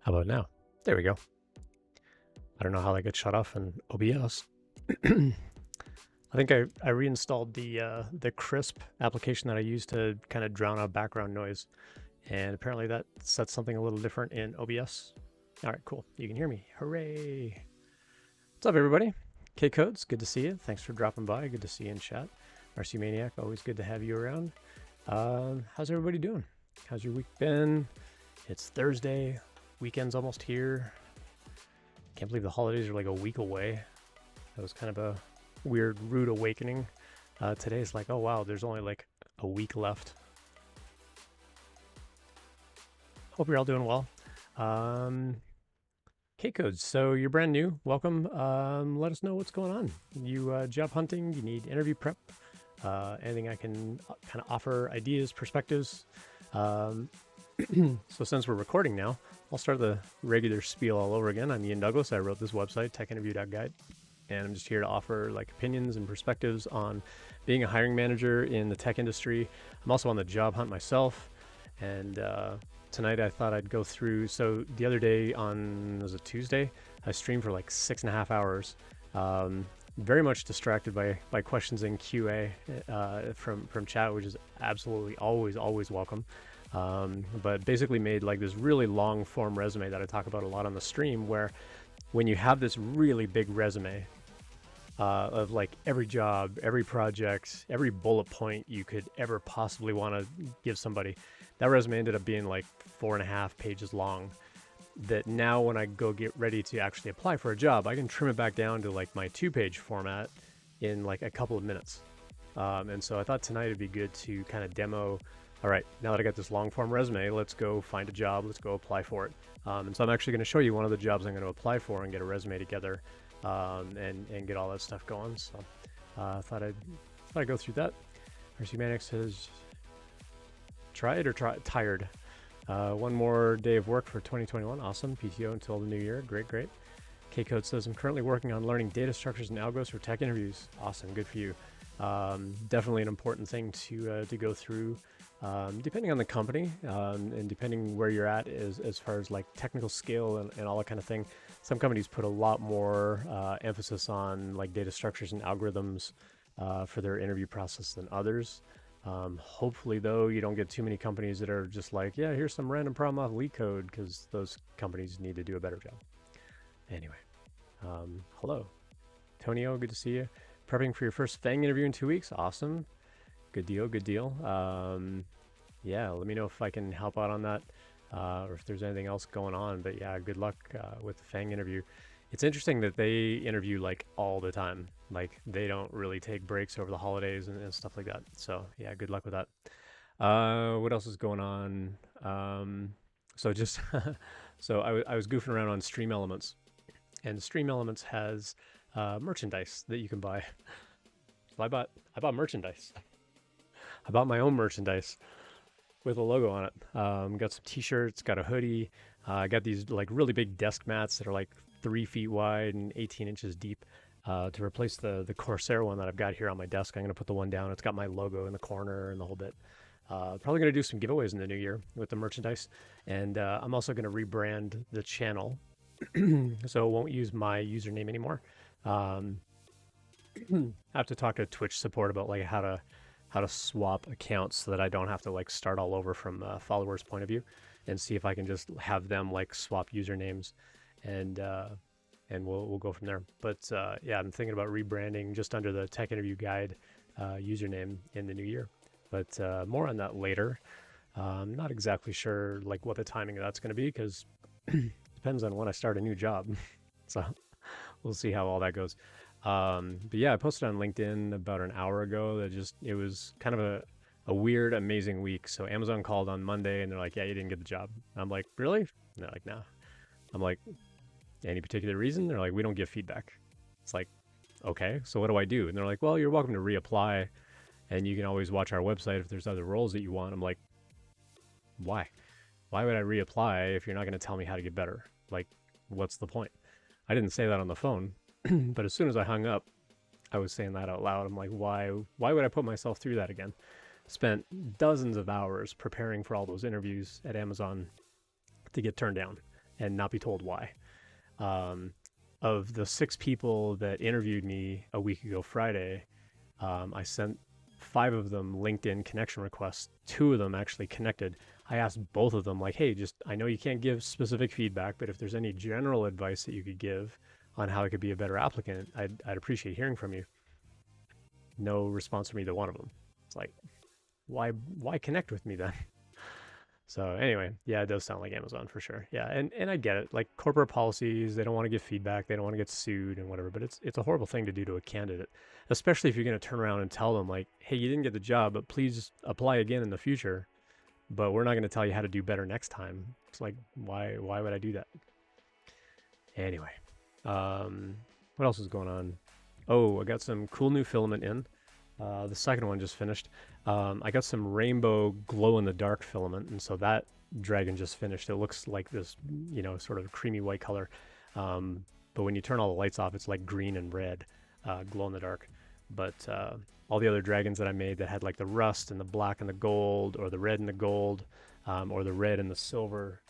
How about now? There we go. I don't know how that gets shut off in OBS. I think I reinstalled the Crisp application that I use to kind of drown out background noise, and apparently that sets something a little different in OBS. All right, cool. You can hear me. Hooray! What's up, everybody? K-Codes, good to see you. Thanks for dropping by. Good to see you in chat. RC Maniac, always good to have you around. How's everybody doing? How's your week been? It's Thursday. Weekend's almost here. Can't believe the holidays are like a week away. That was kind of a weird, rude awakening. Today's like, oh wow, there's only like a week left. Hope you're all doing well. K-Codes, so you're brand new. Welcome. Let us know what's going on. You job hunting? You need interview prep? Anything I can kind of offer, ideas, perspectives. So since we're recording now, I'll start the regular spiel all over again. I'm Ian Douglas. I wrote this website, techinterview.guide, and I'm just here to offer like opinions and perspectives on being a hiring manager in the tech industry. I'm also on the job hunt myself, and tonight I thought I'd go through. So the other day was it Tuesday? I streamed for like 6.5 hours. Very much distracted by questions in QA from chat, which is absolutely always welcome. But basically made like this really long form resume that I talk about a lot on the stream, where when you have this really big resume of like every job, every project, every bullet point you could ever possibly want to give somebody, that resume ended up being like 4.5 pages long. That now when I go get ready to actually apply for a job, I can trim it back down to like my 2-page format in like a couple of minutes. And so I thought tonight it'd be good to kind of demo, all right, now that I got this long form resume, let's go find a job, let's go apply for it. And so I'm actually going to show you one of the jobs I'm going to apply for and get a resume together and get all that stuff going. So I thought I'd go through that. RC Maniac says, tired. One more day of work for 2021. Awesome. PTO until the new year. Great. K-Code says, I'm currently working on learning data structures and algos for tech interviews. Awesome. Good for you. Definitely an important thing to go through, depending on the company and depending where you're at as far as like technical skill and all that kind of thing. Some companies put a lot more emphasis on like data structures and algorithms for their interview process than others. Hopefully, though, you don't get too many companies that are just like, yeah, here's some random problem off LeetCode, because those companies need to do a better job. Anyway, hello. Tonio, good to see you. Prepping for your first FANG interview in 2 weeks. Awesome. Good deal. Yeah, let me know if I can help out on that or if there's anything else going on. But yeah, good luck with the FANG interview. It's interesting that they interview like all the time. Like they don't really take breaks over the holidays and stuff like that. So yeah, good luck with that. What else is going on? So just so I was goofing around on Stream Elements, and Stream Elements has merchandise that you can buy. So I bought merchandise. I bought my own merchandise with a logo on it. Got some t-shirts, got a hoodie. I got these like really big desk mats that are like 3 feet wide and 18 inches deep to replace the Corsair one that I've got here on my desk. I'm going to put the one down. It's got my logo in the corner and the whole bit. Probably going to do some giveaways in the new year with the merchandise. And I'm also going to rebrand the channel. So it won't use my username anymore. I have to talk to Twitch support about like how to swap accounts so that I don't have to like start all over from a follower's point of view, and see if I can just have them like swap usernames and we'll go from there. But yeah, I'm thinking about rebranding just under the Tech Interview Guide username in the new year. But more on that later. I'm not exactly sure like what the timing of that's going to be, because depends on when I start a new job. So we'll see how all that goes. But yeah, I posted on LinkedIn about an hour ago that it was kind of a weird, amazing week. So Amazon called on Monday and they're like, yeah, you didn't get the job. I'm like, really? And they're like, no. I'm like, any particular reason? They're like, we don't give feedback. It's like, okay, so what do I do? And they're like, well, you're welcome to reapply, and you can always watch our website if there's other roles that you want. I'm like, why? Why would I reapply if you're not going to tell me how to get better? Like, what's the point? I didn't say that on the phone, but as soon as I hung up, I was saying that out loud. I'm like, why would I put myself through that again? Spent dozens of hours preparing for all those interviews at Amazon to get turned down. and not be told why. Of the 6 people that interviewed me a week ago Friday, I sent 5 of them LinkedIn connection requests. 2 of them actually connected. I asked both of them, like, hey, just, I know you can't give specific feedback, but if there's any general advice that you could give on how I could be a better applicant, I'd appreciate hearing from you. No response from either one of them. It's like, why connect with me then? So anyway, yeah, it does sound like Amazon for sure. Yeah, and I get it. Like corporate policies, they don't want to give feedback, they don't want to get sued and whatever, but it's a horrible thing to do to a candidate, especially if you're going to turn around and tell them like, hey, you didn't get the job, but please apply again in the future, but we're not going to tell you how to do better next time. It's like, why would I do that? Anyway, what else is going on? Oh, I got some cool new filament in. The second one just finished. I got some rainbow glow-in-the-dark filament, and so that dragon just finished. It looks like this, sort of creamy white color. But when you turn all the lights off, it's like green and red, glow-in-the-dark. But all the other dragons that I made that had like the rust and the black and the gold, or the red and the gold, or the red and the silver.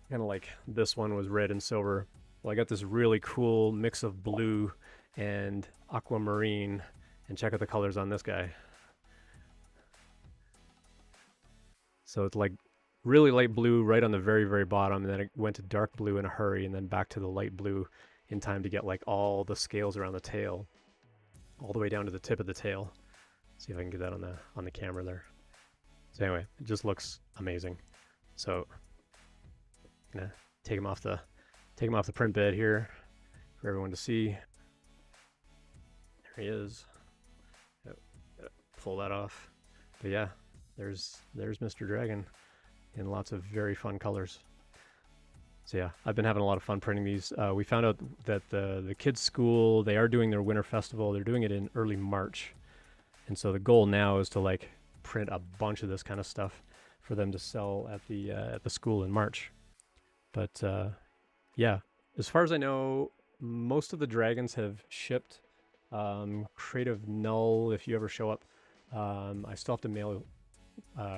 Kind of like this one was red and silver. Well, I got this really cool mix of blue and aquamarine, and check out the colors on this guy. So it's like really light blue right on the very, very bottom, and then it went to dark blue in a hurry, and then back to the light blue in time to get like all the scales around the tail, all the way down to the tip of the tail. See if I can get that on the camera there. So anyway, it just looks amazing. So I'm gonna take him off the print bed here for everyone to see. There he is. Gotta pull that off. But yeah, there's Mr. Dragon in lots of very fun colors. So yeah, I've been having a lot of fun printing these. We found out that the kids' school, they are doing their winter festival. They're doing it in early March. And so the goal now is to like print a bunch of this kind of stuff for them to sell at the school in March. But yeah, as far as I know, most of the dragons have shipped. Creative Null, if you ever show up, I still have to mail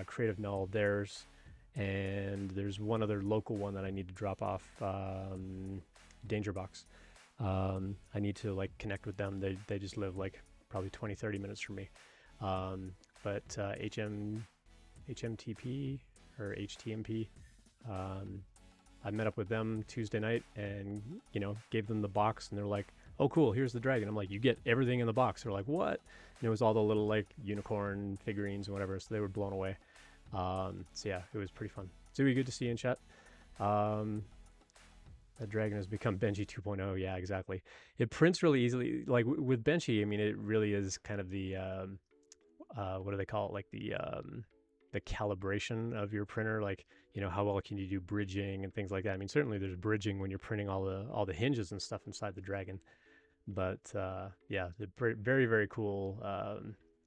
Creative Null theirs, and there's one other local one that I need to drop off, Danger Box. I need to like connect with them. They just live like probably 20-30 minutes from me. But HMTP or HTMP, I met up with them Tuesday night and gave them the box, and they're like, oh cool, here's the dragon. I'm like, you get everything in the box. They're like, what? And it was all the little like unicorn figurines and whatever, so they were blown away. So yeah, it was pretty fun. Zooey, good to see you in chat. That dragon has become Benji 2.0. Yeah, exactly. It prints really easily. Like with Benji, I mean, it really is kind of the what do they call it? Like the calibration of your printer. Like, how well can you do bridging and things like that. I mean, certainly there's bridging when you're printing all the hinges and stuff inside the dragon. But yeah, the very, very cool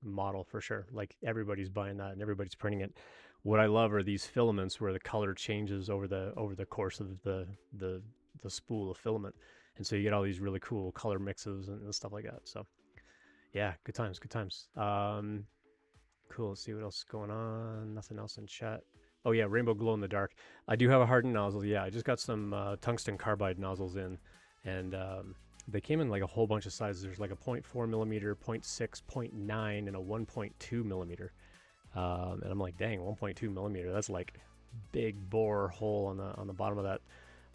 model for sure. Like everybody's buying that and everybody's printing it. What I love are these filaments where the color changes over the course of the spool of filament, and so you get all these really cool color mixes and stuff like that. So yeah, good times. Cool. Let's see what else is going on. Nothing else in chat. Oh yeah, rainbow glow in the dark. I do have a hardened nozzle. Yeah, I just got some tungsten carbide nozzles in, and they came in like a whole bunch of sizes. There's like a 0.4 millimeter, 0.6, 0.9, and a 1.2 millimeter. And I'm like, dang, 1.2 millimeter. That's like big bore hole on the bottom of that.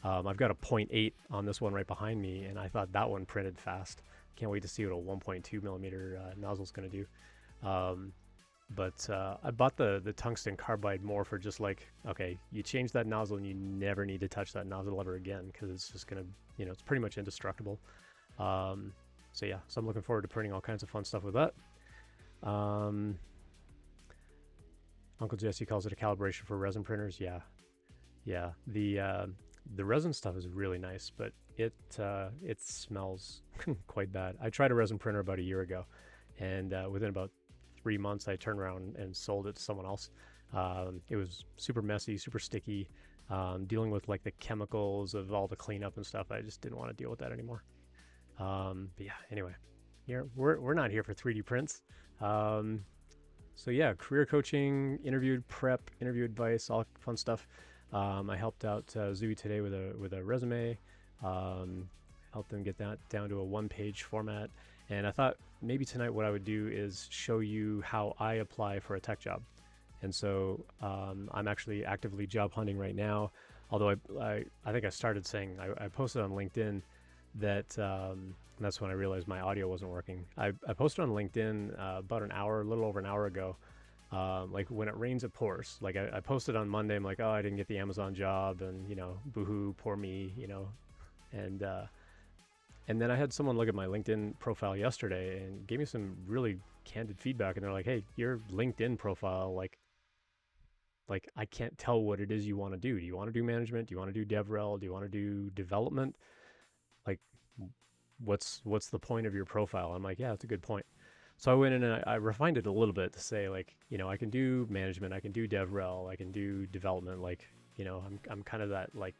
I've got a 0.8 on this one right behind me, and I thought that one printed fast. Can't wait to see what a 1.2 millimeter nozzle is going to do. But I bought the tungsten carbide more for just like, okay, you change that nozzle and you never need to touch that nozzle ever again, because it's just going to, it's pretty much indestructible. So yeah, so I'm looking forward to printing all kinds of fun stuff with that. Uncle Jesse calls it a calibration for resin printers. Yeah. The resin stuff is really nice, but it smells quite bad. I tried a resin printer about a year ago, and within about 3 months I turned around and sold it to someone else. It was super messy, super sticky, dealing with like the chemicals of all the cleanup and stuff. I just didn't want to deal with that anymore. But yeah, anyway, here we're not here for 3D prints. So yeah, career coaching, interview prep, interview advice, all fun stuff. I helped out Zooey today with a resume, um, helped them get that down to a one-page format. And I thought maybe tonight what I would do is show you how I apply for a tech job. And so I'm actually actively job hunting right now. Although I think I started saying I posted on LinkedIn that that's when I realized my audio wasn't working. I posted on LinkedIn about an hour, a little over an hour ago. Like when it rains, it pours. Like I posted on Monday. I'm like, oh, I didn't get the Amazon job, and boohoo, poor me, and and then I had someone look at my LinkedIn profile yesterday and gave me some really candid feedback. And they're like, hey, your LinkedIn profile, like I can't tell what it is you want to do. Do you want to do management? Do you want to do DevRel? Do you want to do development? Like, what's the point of your profile? I'm like, yeah, that's a good point. So I went in and I refined it a little bit to say, like, I can do management, I can do DevRel, I can do development. Like, I'm kind of that, like,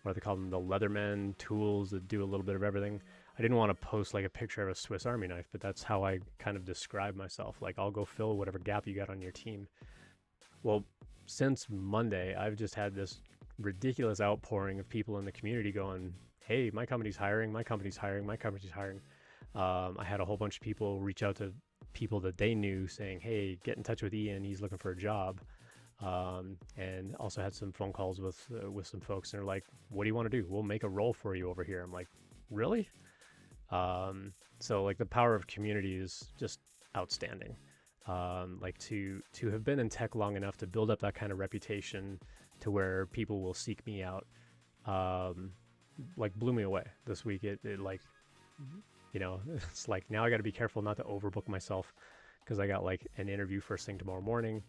what do they call them, the Leatherman tools that do a little bit of everything. I didn't want to post like a picture of a Swiss Army knife, but that's how I kind of describe myself. Like, I'll go fill whatever gap you got on your team. Well, since Monday, I've just had this ridiculous outpouring of people in the community going, hey, my company's hiring, my company's hiring, my company's hiring. I had a whole bunch of people reach out to people that they knew saying, hey, get in touch with Ian, he's looking for a job. And also had some phone calls with some folks, and they're like, what do you want to do? We'll make a role for you over here. I'm like, really? So like the power of community is just outstanding. Like to have been in tech long enough to build up that kind of reputation to where people will seek me out, like blew me away this week. It like, it's like now I got to be careful not to overbook myself, because I got like an interview first thing tomorrow morning.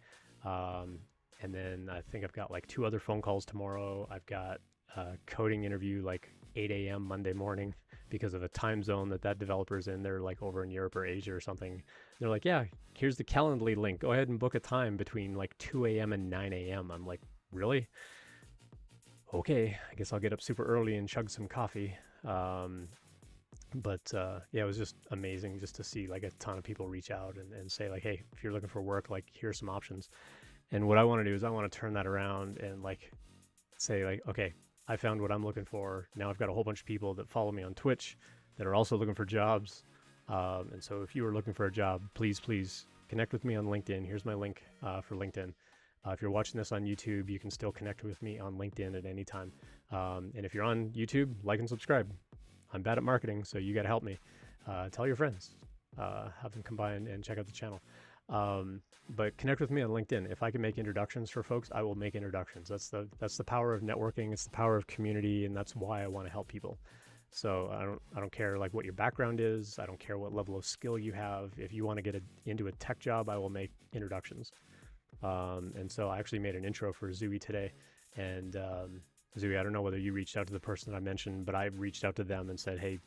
And then I think I've got like 2 other phone calls tomorrow. I've got a coding interview like 8 a.m. Monday morning because of a time zone that developer's in. They're like over in Europe or Asia or something. They're like, yeah, here's the Calendly link. Go ahead and book a time between like 2 a.m. and 9 a.m. I'm like, really? Okay, I guess I'll get up super early and chug some coffee. But yeah, it was just amazing just to see like a ton of people reach out and say like, hey, if you're looking for work, like here's some options. And what I want to do is I want to turn that around and like say like, okay, I found what I'm looking for. Now I've got a whole bunch of people that follow me on Twitch that are also looking for jobs. And so if you are looking for a job, please connect with me on LinkedIn. Here's my link for LinkedIn. If you're watching this on YouTube, you can still connect with me on LinkedIn at any time. And if you're on YouTube, like and subscribe. I'm bad at marketing, so you got to help me. Tell your friends, have them come by and check out the channel. But connect with me on LinkedIn. If I can make introductions for folks, I will make introductions. That's the power of networking. It's the power of community, and that's why I want to help people. So I don't care like what your background is. I don't care what level of skill you have. If you want to get into a tech job, I will make introductions. And so I actually made an intro for Zooey today, and Zooey, I don't know whether you reached out to the person that I mentioned, but I reached out to them and said, hey,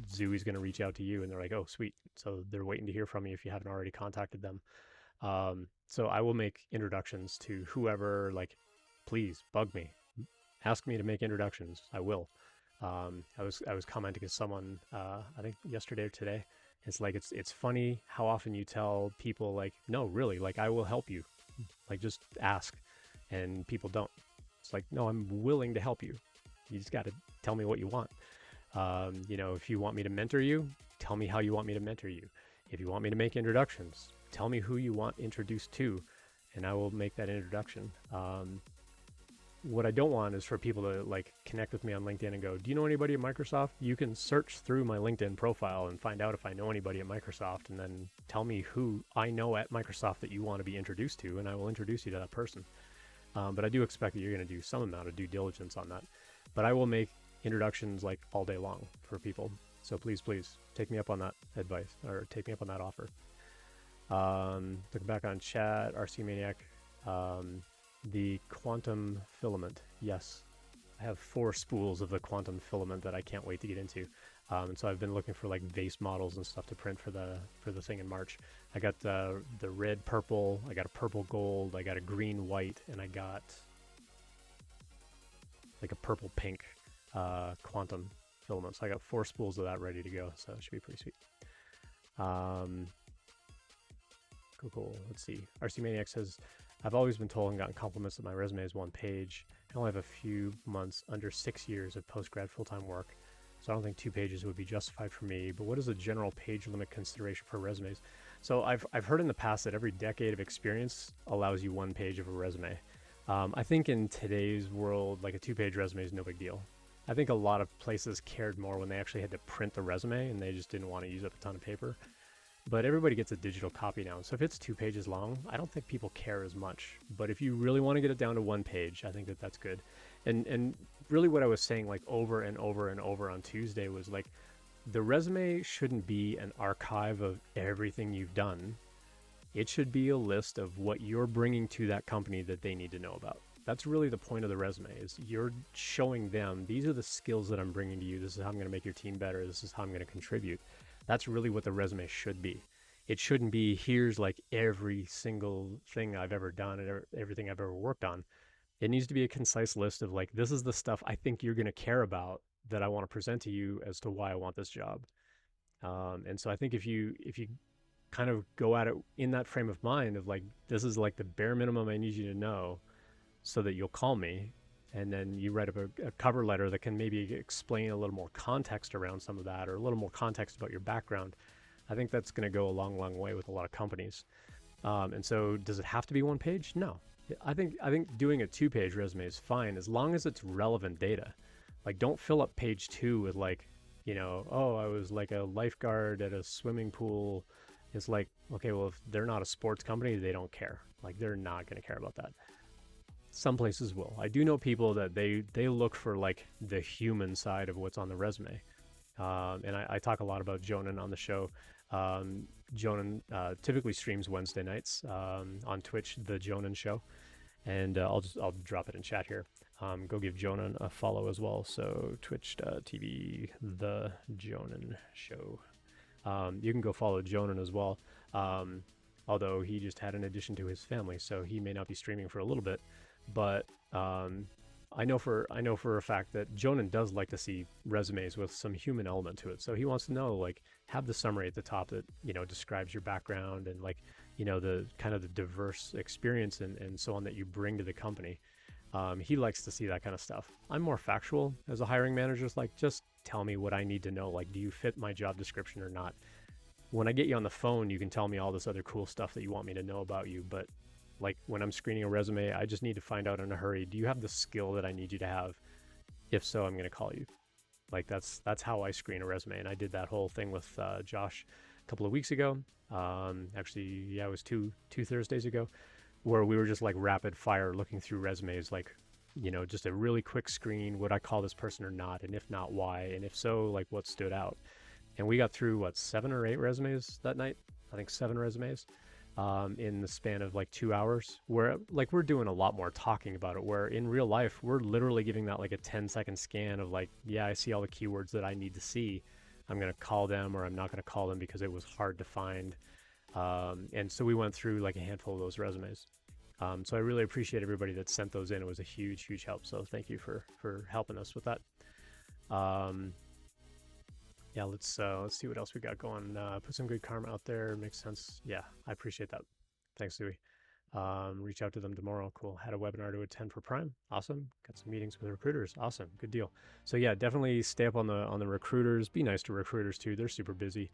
Zooey's going to reach out to you. And they're like, oh, sweet. So they're waiting to hear from you if you haven't already contacted them. So I will make introductions to whoever, like, please bug me. Ask me to make introductions. I will. I was commenting to someone, I think yesterday or today. It's like, it's funny how often you tell people like, no, really, like I will help you. Like just ask, and people don't. It's like, no, I'm willing to help you. You just got to tell me what you want. If you want me to mentor you, tell me how you want me to mentor you. If you want me to make introductions, tell me who you want introduced to, and I will make that introduction. What I don't want is for people to like connect with me on LinkedIn and go, do you know anybody at Microsoft? You can search through my LinkedIn profile and find out if I know anybody at Microsoft, and then tell me who I know at Microsoft that you want to be introduced to, and I will introduce you to that person. But I do expect that you're going to do some amount of due diligence on that. But I will make introductions like all day long for people. So please take me up on that advice, or take me up on that offer. Looking back on chat, RC Maniac, the quantum filament. Yes, I have 4 spools of the quantum filament that I can't wait to get into. And so I've been looking for like vase models and stuff to print for the thing in March. I got the red purple, I got a purple gold, I got a green white, and I got like a purple pink quantum filament. So I got 4 spools of that ready to go. So it should be pretty sweet. Cool. Let's see. RC Maniac says, I've always been told and gotten compliments that my resume is one page. I only have a few months under 6 years of post-grad full-time work, so I don't think 2 pages would be justified for me. But what is a general page limit consideration for resumes? So I've heard in the past that every decade of experience allows you 1 page of a resume. I think in today's world, like a 2-page resume is no big deal. I think a lot of places cared more when they actually had to print the resume and they just didn't want to use up a ton of paper. But everybody gets a digital copy now. So if it's 2 pages long, I don't think people care as much. But if you really want to get it down to 1 page, I think that that's good. And really what I was saying like over and over and over on Tuesday was like, the resume shouldn't be an archive of everything you've done. It should be a list of what you're bringing to that company that they need to know about. That's really the point of the resume, is you're showing them, these are the skills that I'm bringing to you. This is how I'm going to make your team better. This is how I'm going to contribute. That's really what the resume should be. It shouldn't be, here's like every single thing I've ever done and everything I've ever worked on. It needs to be a concise list of like, this is the stuff I think you're going to care about that I want to present to you as to why I want this job. And so I think if you kind of go at it in that frame of mind of like, this is like the bare minimum I need you to know so that you'll call me, and then you write up a cover letter that can maybe explain a little more context around some of that, or a little more context about your background. I think that's going to go a long, long way with a lot of companies. And so does it have to be 1 page? No. I think doing a 2-page resume is fine as long as it's relevant data. Like, don't fill up page 2 with like, oh, I was like a lifeguard at a swimming pool. It's like, okay, well, if they're not a sports company, they don't care. Like, they're not going to care about that. Some places will. I do know people that they look for like the human side of what's on the resume. And I talk a lot about Jonan on the show. Jonan typically streams Wednesday nights on Twitch, the Jonan Show. And I'll drop it in chat here. Go give Jonan a follow as well. So twitch.tv, the Jonan Show. You can go follow Jonan as well. Although he just had an addition to his family, so he may not be streaming for a little bit. But I know for a fact that Jonan does like to see resumes with some human element to it. So he wants to know, like, have the summary at the top that describes your background and like the kind of the diverse experience and so on that you bring to the company. He likes to see that kind of stuff. I'm more factual as a hiring manager. It's like, just tell me what I need to know. Like, do you fit my job description or not? When I get you on the phone, you can tell me all this other cool stuff that you want me to know about you, but like when I'm screening a resume, I just need to find out in a hurry, do you have the skill that I need you to have? If so, I'm going to call you. Like that's how I screen a resume. And I did that whole thing with Josh a couple of weeks ago. Actually, yeah, it was two Thursdays ago, where we were just like rapid fire looking through resumes, like, just a really quick screen. Would I call this person or not? And if not, why? And if so, like what stood out? And we got through 7 or 8 resumes that night. I think 7 resumes. In the span of like 2 hours, where like we're doing a lot more talking about it, where in real life we're literally giving that like a 10-second scan of like, yeah, I see all the keywords that I need to see. I'm going to call them, or I'm not going to call them because it was hard to find. And so we went through like a handful of those resumes. So I really appreciate everybody that sent those in. It was a huge help. So thank you for helping us with that. Yeah, let's see what else we got going. Put some good karma out there. Makes sense. Yeah, I appreciate that. Thanks, Dewey. Reach out to them tomorrow. Cool. Had a webinar to attend for Prime. Awesome. Got some meetings with recruiters. Awesome. Good deal. So yeah, definitely stay up on the recruiters. Be nice to recruiters too. They're super busy.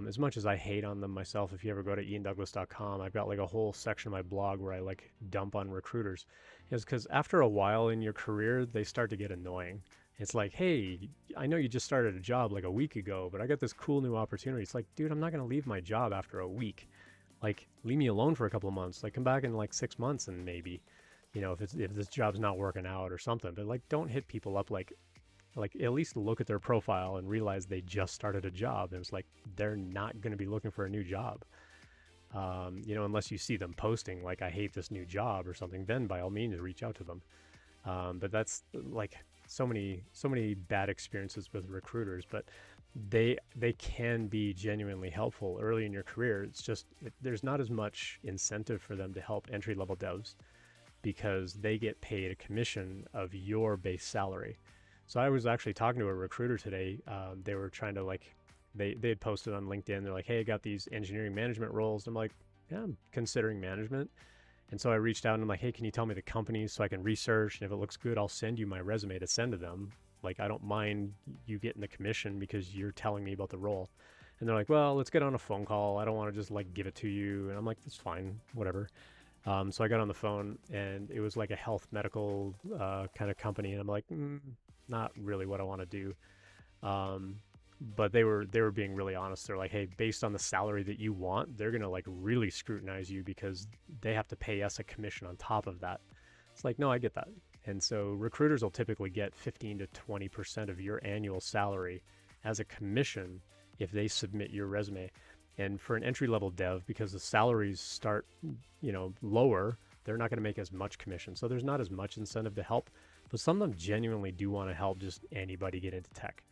As much as I hate on them myself, if you ever go to iandouglas.com, I've got like a whole section of my blog where I like dump on recruiters. It's because after a while in your career, they start to get annoying. It's like, hey, I know you just started a job like a week ago, but I got this cool new opportunity. It's like, dude, I'm not going to leave my job after a week. Like, leave me alone for a couple of months. Like, come back in like 6 months and maybe, if this job's not working out or something. But like, don't hit people up like at least look at their profile and realize they just started a job. And it's like, they're not going to be looking for a new job. Unless you see them posting like, I hate this new job or something, then by all means reach out to them. But that's like so many bad experiences with recruiters, but they can be genuinely helpful early in your career. It's just there's not as much incentive for them to help entry-level devs because they get paid a commission of your base salary. So I was actually talking to a recruiter today. They were trying to they had posted on LinkedIn. They're like, hey, I got these engineering management roles. I'm like, yeah, I'm considering management. And so I reached out and I'm like, hey, can you tell me the companies so I can research? And if it looks good, I'll send you my resume to send to them. Like, I don't mind you getting the commission because you're telling me about the role. And they're like, well, let's get on a phone call. I don't want to just like give it to you. And I'm like, that's fine, whatever. So I got on the phone and it was like a health medical kind of company. And I'm like, not really what I want to do. But they were being really honest. They're like, hey, based on the salary that you want, they're gonna like really scrutinize you because they have to pay us a commission on top of that. It's like, no, I get that. And so recruiters will typically get 15 to 20% of your annual salary as a commission if they submit your resume. And for an entry-level dev, because the salaries start, lower, they're not going to make as much commission. So there's not as much incentive to help. But some of them genuinely do want to help just anybody get into tech.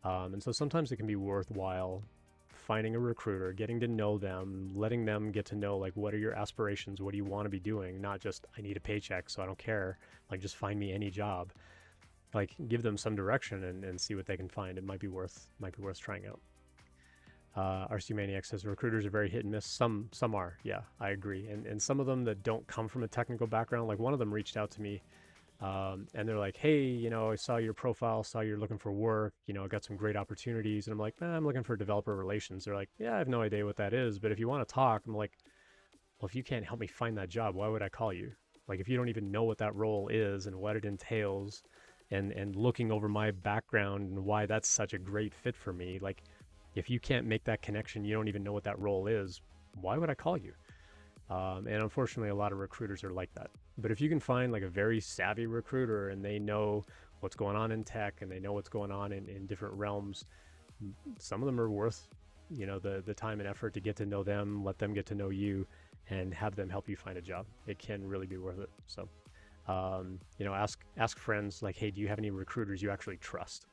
And so sometimes it can be worthwhile finding a recruiter, getting to know them, letting them get to know, like, what are your aspirations? What do you want to be doing? Not just, I need a paycheck, so I don't care. Like, just find me any job. Like, give them some direction and see what they can find. It might be worth trying out. RC Maniac says recruiters are very hit and miss. Some are, yeah, I agree. And some of them that don't come from a technical background, like one of them reached out to me and they're like, hey, I saw your profile, saw you're looking for work, got some great opportunities. And I'm like, I'm looking for developer relations. They're like, yeah, I have no idea what that is, but if you want to talk, I'm like, well, if you can't help me find that job, why would I call you? Like, if you don't even know what that role is and what it entails and looking over my background and why that's such a great fit for me, like, if you can't make that connection, you don't even know what that role is, why would I call you? And unfortunately, a lot of recruiters are like that. But if you can find like a very savvy recruiter and they know what's going on in tech and they know what's going on in different realms, some of them are worth, the time and effort to get to know them, let them get to know you, and have them help you find a job. It can really be worth it. So, ask friends like, hey, do you have any recruiters you actually trust?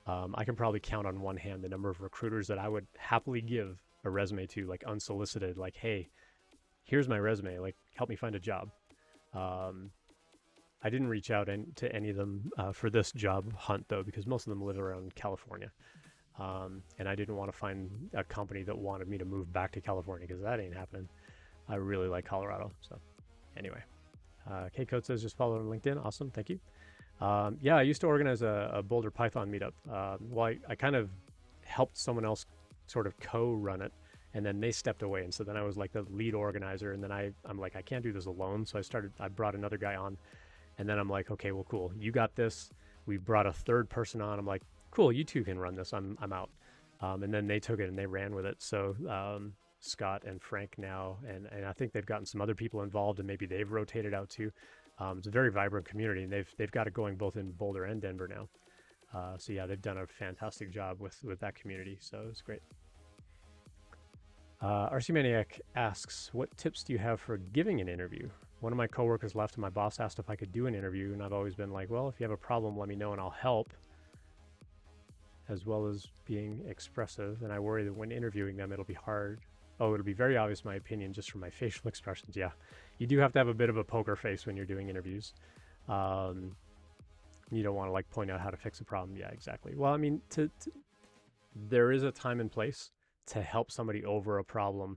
I can probably count on one hand the number of recruiters that I would happily give a resume to, like unsolicited, like, hey, here's my resume, like, help me find a job. I didn't reach out to any of them for this job hunt, though, because most of them live around California. And I didn't want to find a company that wanted me to move back to California because that ain't happening. I really like Colorado. So anyway, K-Code says just follow on LinkedIn. Awesome. Thank you. I used to organize a Boulder Python meetup. I kind of helped someone else sort of co-run it, and then they stepped away. And so then I was like the lead organizer, and then I'm like, I can't do this alone. So I brought another guy on, and then I'm like, okay, well, cool. You got this. We brought a third person on. I'm like, cool, you two can run this. I'm out. And then they took it and they ran with it. So Scott and Frank now, and I think they've gotten some other people involved, and maybe they've rotated out too. It's a very vibrant community, and they've got it going both in Boulder and Denver now. So yeah, they've done a fantastic job with that community. So it's great. RC Maniac asks, what tips do you have for giving an interview? One of my coworkers left and my boss asked if I could do an interview, and I've always been like, well, if you have a problem, let me know and I'll help, as well as being expressive. And I worry that when interviewing them, it'll be hard. Oh, it'll be very obvious my opinion just from my facial expressions. Yeah, you do have to have a bit of a poker face when you're doing interviews. You don't want to like point out how to fix a problem. Yeah, exactly. Well, I mean, there is a time and place to help somebody over a problem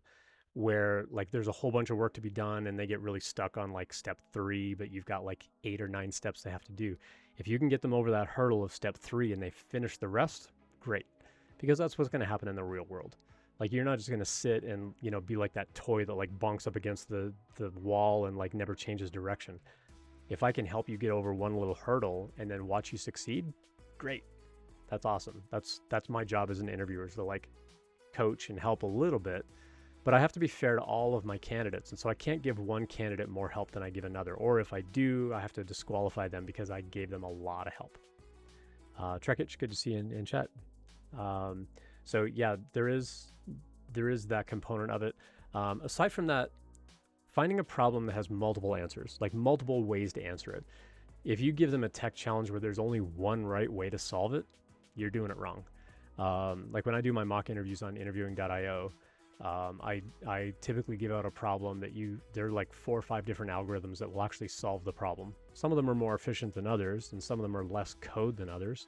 where like there's a whole bunch of work to be done and they get really stuck on like step 3, but you've got like 8 or 9 steps they have to do. If you can get them over that hurdle of step 3 and they finish the rest, great. Because that's what's going to happen in the real world. Like, you're not just going to sit and, be like that toy that like bonks up against the wall and like never changes direction. If I can help you get over one little hurdle and then watch you succeed, great. That's awesome. That's my job as an interviewer, is to like coach and help a little bit, but I have to be fair to all of my candidates. And so I can't give one candidate more help than I give another. Or if I do, I have to disqualify them because I gave them a lot of help. Trekich, good to see you in chat. So yeah, there is that component of it. Aside from that, finding a problem that has multiple answers, like multiple ways to answer it. If you give them a tech challenge where there's only one right way to solve it, you're doing it wrong. Like when I do my mock interviews on interviewing.io, I typically give out a problem that there are like 4 or 5 different algorithms that will actually solve the problem. Some of them are more efficient than others, and some of them are less code than others.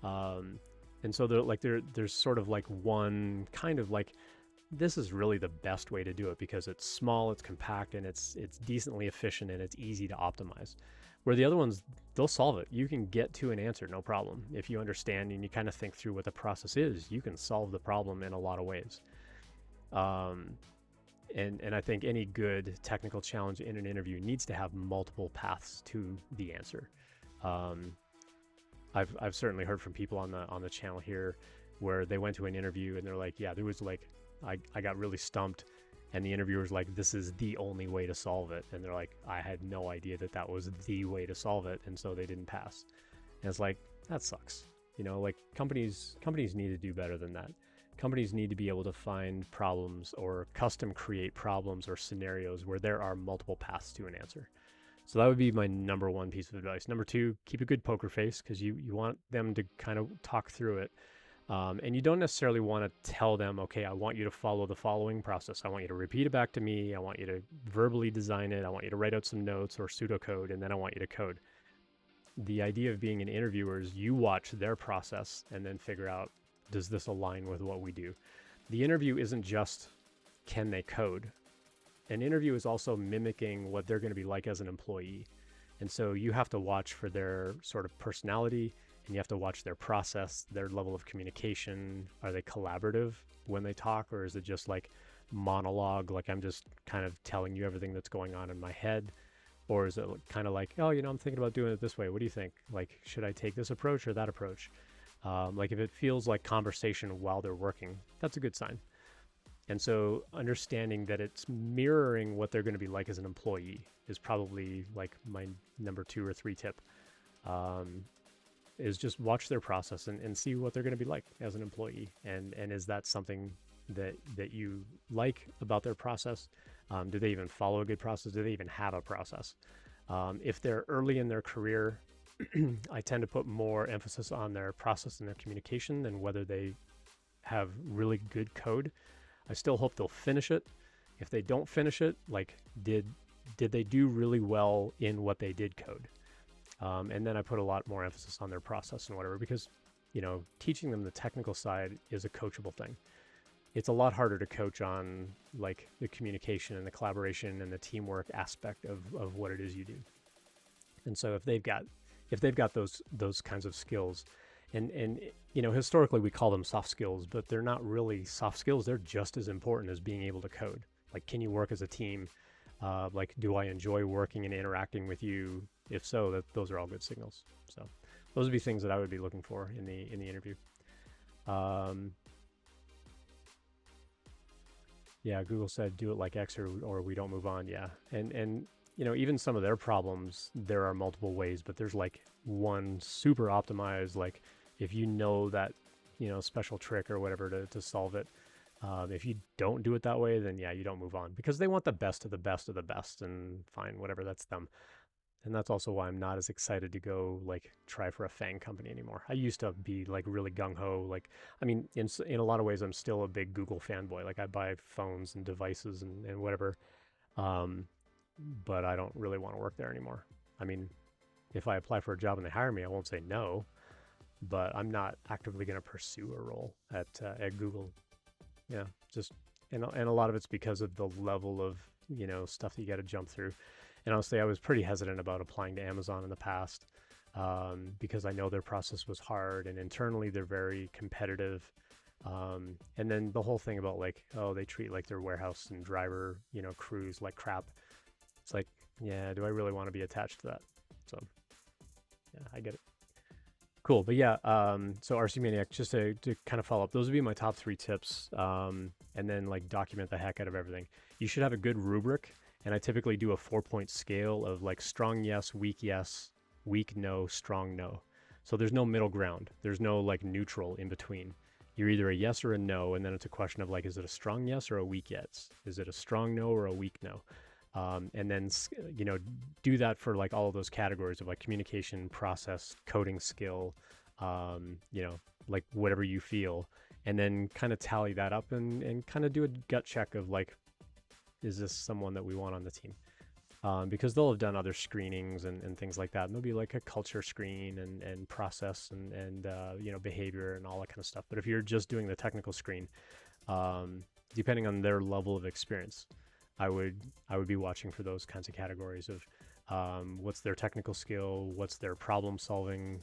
And so there's sort of like one kind of like this is really the best way to do it because it's small, it's compact, and it's decently efficient, and it's easy to optimize. Where the other ones, they'll solve it. You can get to an answer, no problem. If you understand and you kind of think through what the process is, you can solve the problem in a lot of ways. And I think any good technical challenge in an interview needs to have multiple paths to the answer. I've certainly heard from people on the channel here where they went to an interview and they're like, yeah, there was like, I got really stumped, and the interviewer's like, this is the only way to solve it. And they're like, I had no idea that was the way to solve it. And so they didn't pass. And it's like, that sucks. You know, like companies need to do better than that. Companies need to be able to find problems or custom create problems or scenarios where there are multiple paths to an answer. So that would be my number one piece of advice. Number two, keep a good poker face, because you want them to kind of talk through it. And you don't necessarily want to tell them, okay, I want you to follow the following process. I want you to repeat it back to me. I want you to verbally design it. I want you to write out some notes or pseudocode, and then I want you to code. The idea of being an interviewer is you watch their process and then figure out, does this align with what we do? The interview isn't just, can they code? An interview is also mimicking what they're going to be like as an employee. And so you have to watch for their sort of personality, and you have to watch their process, their level of communication. Are they collaborative when they talk, or is it just like monologue, like I'm just kind of telling you everything that's going on in my head? Or is it kind of like, oh, I'm thinking about doing it this way. What do you think? Like, should I take this approach or that approach? Like if it feels like conversation while they're working, that's a good sign. And so understanding that it's mirroring what they're going to be like as an employee is probably like my number 2 or 3 tip. Is just watch their process and see what they're going to be like as an employee. And is that something that you like about their process? Do they even follow a good process? Do they even have a process? If they're early in their career, I tend to put more emphasis on their process and their communication than whether they have really good code. I still hope they'll finish it. If they don't finish it, like did they do really well in what they did code? And then I put a lot more emphasis on their process and whatever, because, teaching them the technical side is a coachable thing. It's a lot harder to coach on like the communication and the collaboration and the teamwork aspect of what it is you do. And so if they've got those kinds of skills, and historically we call them soft skills, but they're not really soft skills. They're just as important as being able to code. Like, can you work as a team? Like, do I enjoy working and interacting with you? If so, those are all good signals. So those would be things that I would be looking for in the interview. Yeah, Google said do it like X or we don't move on. Yeah, and even some of their problems, there are multiple ways, but there's like one super optimized, like if you know that special trick or whatever to solve it. If you don't do it that way, then yeah, you don't move on, because they want the best of the best of the best, and fine, whatever, that's them. And that's also why I'm not as excited to go like try for a FANG company anymore. I used to be like really gung-ho. Like, I mean, in a lot of ways, I'm still a big Google fanboy. Like I buy phones and devices and whatever. But I don't really want to work there anymore. I mean, if I apply for a job and they hire me, I won't say no, but I'm not actively going to pursue a role at Google. Yeah, just, and a lot of it's because of the level of, stuff that you got to jump through. And honestly, I was pretty hesitant about applying to Amazon in the past, because I know their process was hard, and internally they're very competitive. And then the whole thing about like, oh, they treat like their warehouse and driver, crews like crap. It's like, yeah, do I really want to be attached to that? So yeah, I get it. Cool. But yeah, so RC Maniac, just to kind of follow up, those would be my top 3 tips. And then like document the heck out of everything. You should have a good rubric. And I typically do a 4-point scale of like strong yes, weak no, strong no. So there's no middle ground. There's no like neutral in between. You're either a yes or a no, and then it's a question of like, is it a strong yes or a weak yes? Is it a strong no or a weak no? And then, do that for like all of those categories of like communication, process, coding skill, like whatever you feel, and then kind of tally that up and kind of do a gut check of like, is this someone that we want on the team? Because they'll have done other screenings and things like that. And there'll be like a culture screen and process and behavior and all that kind of stuff. But if you're just doing the technical screen, depending on their level of experience, I would be watching for those kinds of categories of what's their technical skill, what's their problem solving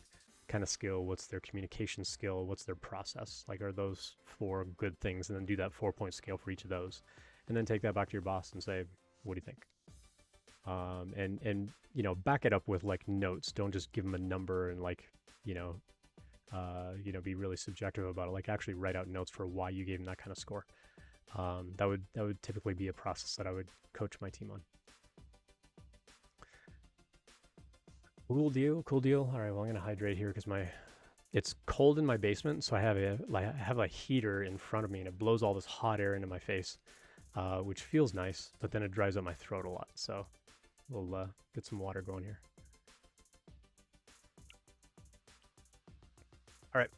kind of skill, what's their communication skill, what's their process. Like, are those 4 good things? And then do that 4-point scale for each of those, and then take that back to your boss and say, what do you think? And you know, back it up with like notes. Don't just give them a number and like, you know, be really subjective about it. Like, actually write out notes for why you gave them that kind of score. That would typically be a process that I would coach my team on. Cool deal. All right, well, I'm gonna hydrate here because it's cold in my basement, so I have a heater in front of me, and it blows all this hot air into my face, which feels nice, but then it dries up my throat a lot. So we'll get some water going here. All right.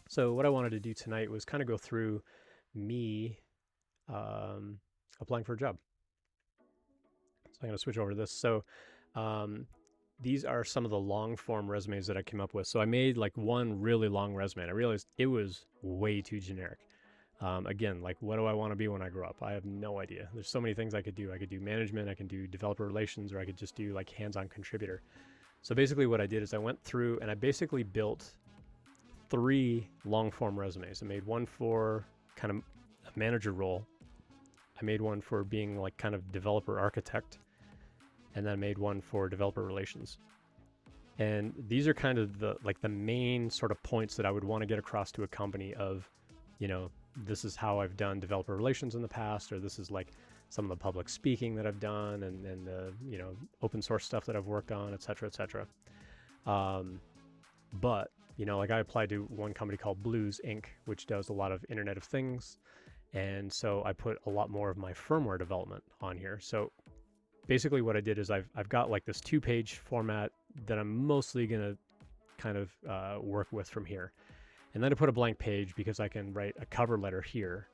So what I wanted to do tonight was kind of go through me applying for a job. So I'm going to switch over to this. So these are some of the long form resumes that I came up with. So I made like one really long resume, and I realized it was way too generic. Again, like, what do I want to be when I grow up? I have no idea. There's so many things I could do. I could do management, I can do developer relations, or I could just do like hands-on contributor. So basically what I did is I went through and I basically built 3 long form resumes. I made one for kind of a manager role. I made one for being like kind of developer architect, and then I made one for developer relations. And these are kind of the main sort of points that I would want to get across to a company of, you know, this is how I've done developer relations in the past, or this is like some of the public speaking that I've done, and the, you know, open source stuff that I've worked on, et cetera, et cetera. But, you know, like, I applied to one company called Blues Inc., which does a lot of Internet of Things. And so I put a lot more of my firmware development on here. So basically what I did is I've got like this 2-page format that I'm mostly going to kind of work with from here. And then I put a blank page because I can write a cover letter here.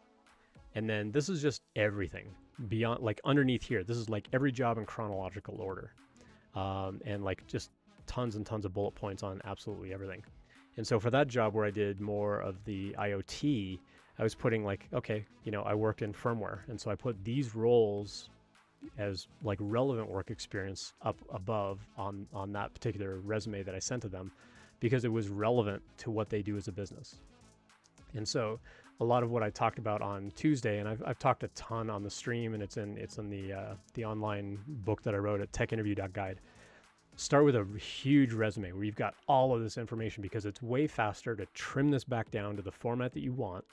And then this is just everything beyond, like, underneath here. This is like every job in chronological order. And like just tons and tons of bullet points on absolutely everything. And so for that job where I did more of the IoT, I was putting like, okay, you know, I worked in firmware. And so I put these roles as like relevant work experience up above on that particular resume that I sent to them, because it was relevant to what they do as a business. And so a lot of what I talked about on Tuesday, and I've talked a ton on the stream, and it's in the online book that I wrote at techinterview.guide. Start with a huge resume where you've got all of this information, because it's way faster to trim this back down to the format that you want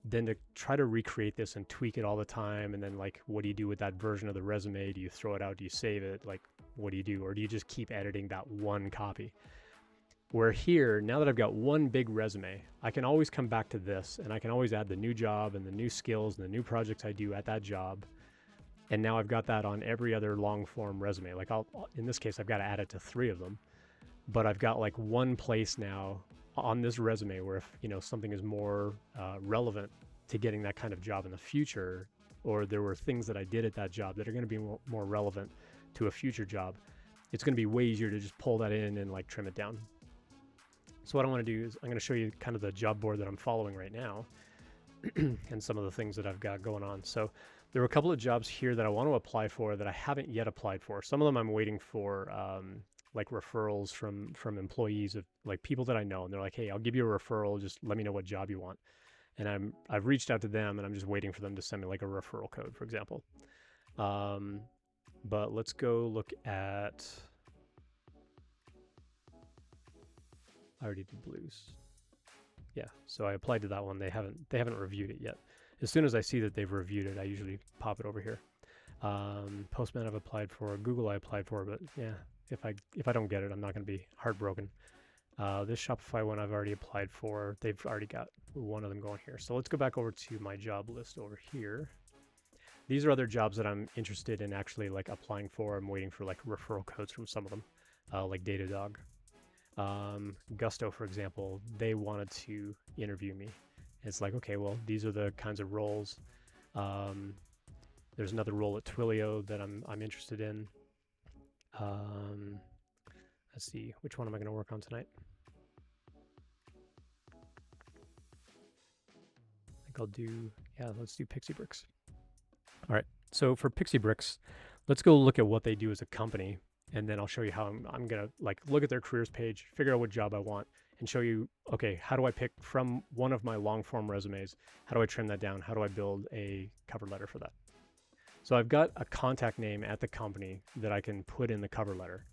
than to try to recreate this and tweak it all the time. And then, like, what do you do with that version of the resume? Do you throw it out? Do you save it? Like, what do you do? Or do you just keep editing that one copy? Where here, now that I've got one big resume, I can always come back to this, and I can always add the new job and the new skills and the new projects I do at that job. And now I've got that on every other long form resume. Like, in this case, I've got to add it to 3 of them, but I've got like one place now on this resume where, if, you know, something is more relevant to getting that kind of job in the future, or there were things that I did at that job that are going to be more relevant to a future job, it's going to be way easier to just pull that in and like trim it down. So what I want to do is I'm going to show you kind of the job board that I'm following right now and some of the things that I've got going on. So there were a couple of jobs here that I want to apply for that I haven't yet applied for. Some of them I'm waiting for like referrals from employees of like people that I know, and they're like, hey, I'll give you a referral, just let me know what job you want. And I've reached out to them, and I'm just waiting for them to send me like a referral code, for example. But let's go look at, I already did Blues. Yeah, so I applied to that one. They haven't reviewed it yet. As soon as I see that they've reviewed it, I usually pop it over here. Postman I've applied for, Google I applied for, but yeah, if I don't get it, I'm not going to be heartbroken. This Shopify one I've already applied for. They've already got one of them going here. So let's go back over to my job list over here. These are other jobs that I'm interested in actually like applying for. I'm waiting for like referral codes from some of them, like Datadog. Gusto, for example, they wanted to interview me. It's like, okay, well, these are the kinds of roles. There's another role at Twilio that I'm interested in. Let's see, which one am I going to work on tonight? I think I'll do, yeah, let's do Pixie Bricks. All right, so for Pixie Bricks, let's go look at what they do as a company, and then I'll show you how I'm gonna like look at their careers page, figure out what job I want, and show you, okay, how do I pick from one of my long form resumes? How do I trim that down? How do I build a cover letter for that? So I've got a contact name at the company that I can put in the cover letter.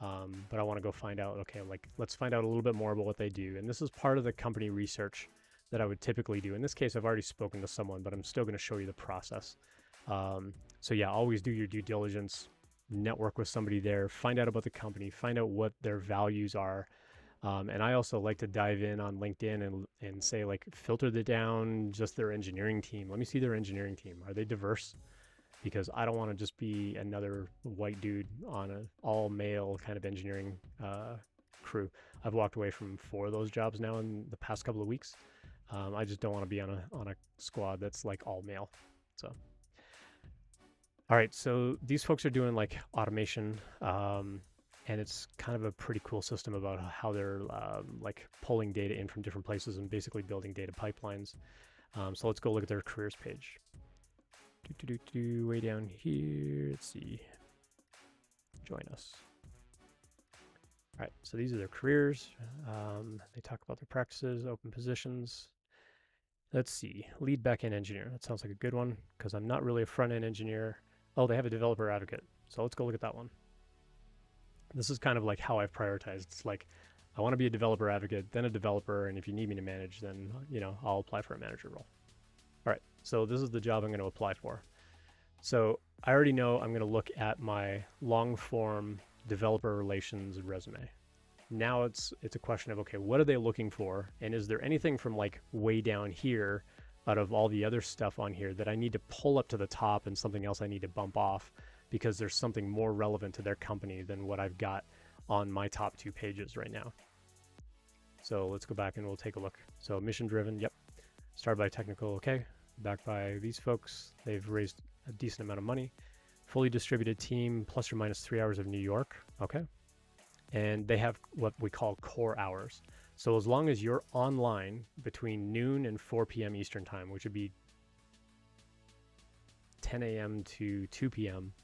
But I want to go find out, okay, like let's find out a little bit more about what they do. And this is part of the company research that I would typically do. In this case, I've already spoken to someone, but I'm still going to show you the process. So yeah, always do your due diligence, network with somebody there, find out about the company, find out what their values are. And I also like to dive in on LinkedIn and say like, filter it down, just their engineering team. Let me see their engineering team. Are they diverse? Because I don't want to just be another white dude on an all male kind of engineering crew. I've walked away from 4 of those jobs now in the past couple of weeks. I just don't want to be on a squad that's like all male. So, all right. So these folks are doing like automation, and it's kind of a pretty cool system about how they're like pulling data in from different places and basically building data pipelines. So let's go look at their careers page. Way down here, let's see, join us. All right, so these are their careers. They talk about their practices, open positions. Let's see, lead backend engineer. That sounds like a good one because I'm not really a front-end engineer. Oh, they have a developer advocate. So let's go look at that one. This is kind of like how I've prioritized. It's like, I want to be a developer advocate, then a developer, and if you need me to manage, then, you know, I'll apply for a manager role. All right, so this is the job I'm going to apply for. So I already know I'm going to look at my long form developer relations resume. Now it's a question of, okay, what are they looking for? And is there anything from like way down here out of all the other stuff on here that I need to pull up to the top and something else I need to bump off because there's something more relevant to their company than what I've got on my top 2 pages right now. So let's go back and we'll take a look. So mission driven, yep. Started by technical, okay. Backed by these folks. They've raised a decent amount of money. Fully distributed team, plus or minus 3 hours of New York, okay. And they have what we call core hours. So as long as you're online between noon and 4 p.m. Eastern time, which would be 10 a.m. to 2 p.m.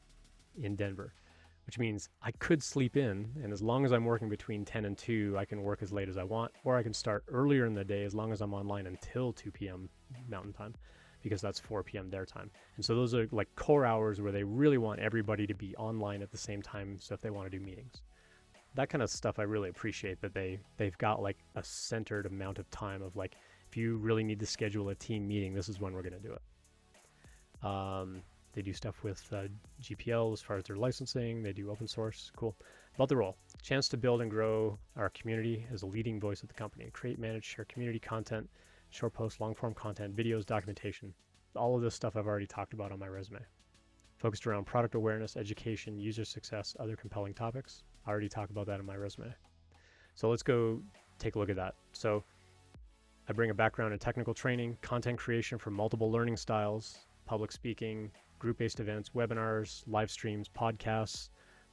in Denver, which means I could sleep in, and as long as I'm working between 10 and 2, I can work as late as I want, or I can start earlier in the day as long as I'm online until 2 p.m. Mountain Time, because that's 4 p.m. their time. And so those are like core hours where they really want everybody to be online at the same time, so if they want to do meetings. That kind of stuff I really appreciate, that they've got like a centered amount of time of like, if you really need to schedule a team meeting, this is when we're going to do it. They do stuff with GPL as far as their licensing. They do open source. Cool. About the role, chance to build and grow our community as a leading voice of the company. Create, manage, share community content, short posts, long form content, videos, documentation. All of this stuff I've already talked about on my resume. Focused around product awareness, education, user success, other compelling topics. I already talked about that in my resume. So let's go take a look at that. So I bring a background in technical training, content creation for multiple learning styles, public speaking, group-based events, webinars, live streams, podcasts,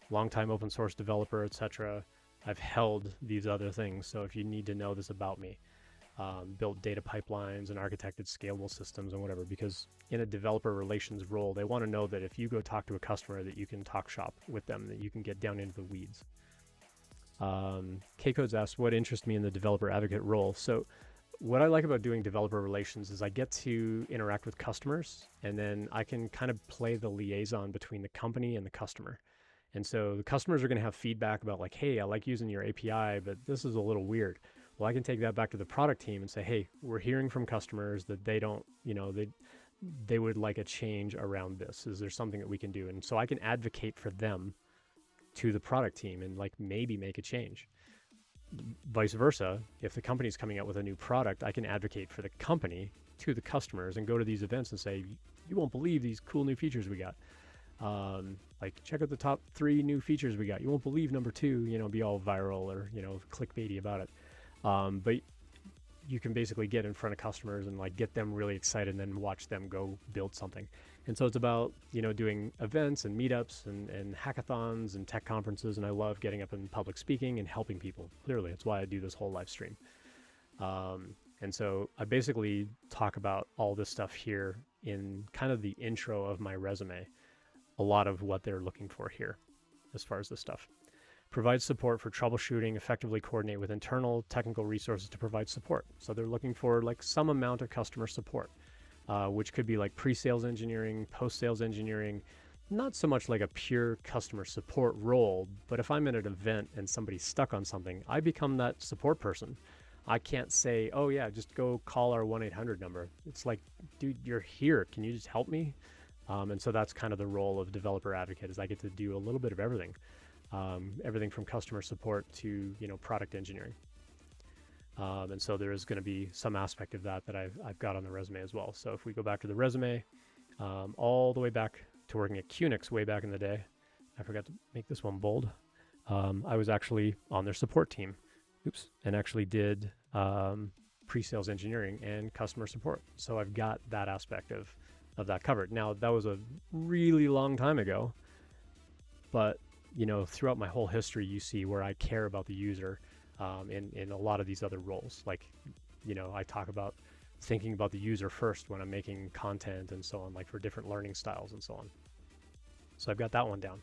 longtime open source developer, etc. I've held these other things. So if you need to know this about me, built data pipelines and architected scalable systems and whatever, because in a developer relations role, they want to know that if you go talk to a customer that you can talk shop with them, that you can get down into the weeds. K-Codes asked what interests me in the developer advocate role. So what I like about doing developer relations is I get to interact with customers, and then I can kind of play the liaison between the company and the customer. And so the customers are going to have feedback about like, hey, I like using your API, but this is a little weird. Well, I can take that back to the product team and say, hey, we're hearing from customers that they don't, they would like a change around this. Is there something that we can do? And so I can advocate for them to the product team and like maybe make a change. Vice versa, if the company's coming out with a new product, I can advocate for the company to the customers and go to these events and say, you won't believe these cool new features we got. Like check out the top 3 new features we got. You won't believe number 2, be all viral or, clickbaity about it. But you can basically get in front of customers and like get them really excited and then watch them go build something. And so it's about, doing events and meetups and hackathons and tech conferences. And I love getting up and public speaking and helping people. Clearly, it's why I do this whole live stream. And so I basically talk about all this stuff here in kind of the intro of my resume, a lot of what they're looking for here as far as this stuff. Provide support for troubleshooting, effectively coordinate with internal technical resources to provide support. So they're looking for like some amount of customer support, which could be like pre-sales engineering, post-sales engineering, not so much like a pure customer support role, but if I'm at an event and somebody's stuck on something, I become that support person. I can't say, oh yeah, just go call our 1-800 number. It's like, dude, you're here. Can you just help me? And so that's kind of the role of developer advocate, is I get to do a little bit of everything. Everything from customer support to, product engineering. And so there is going to be some aspect of that I've got on the resume as well. So if we go back to the resume, all the way back to working at QNX way back in the day, I forgot to make this one bold. I was actually on their support team. And actually did pre-sales engineering and customer support. So I've got that aspect of that covered. Now, that was a really long time ago, but throughout my whole history, you see where I care about the user in a lot of these other roles. Like, I talk about thinking about the user first when I'm making content and so on, like for different learning styles and so on. So I've got that one down.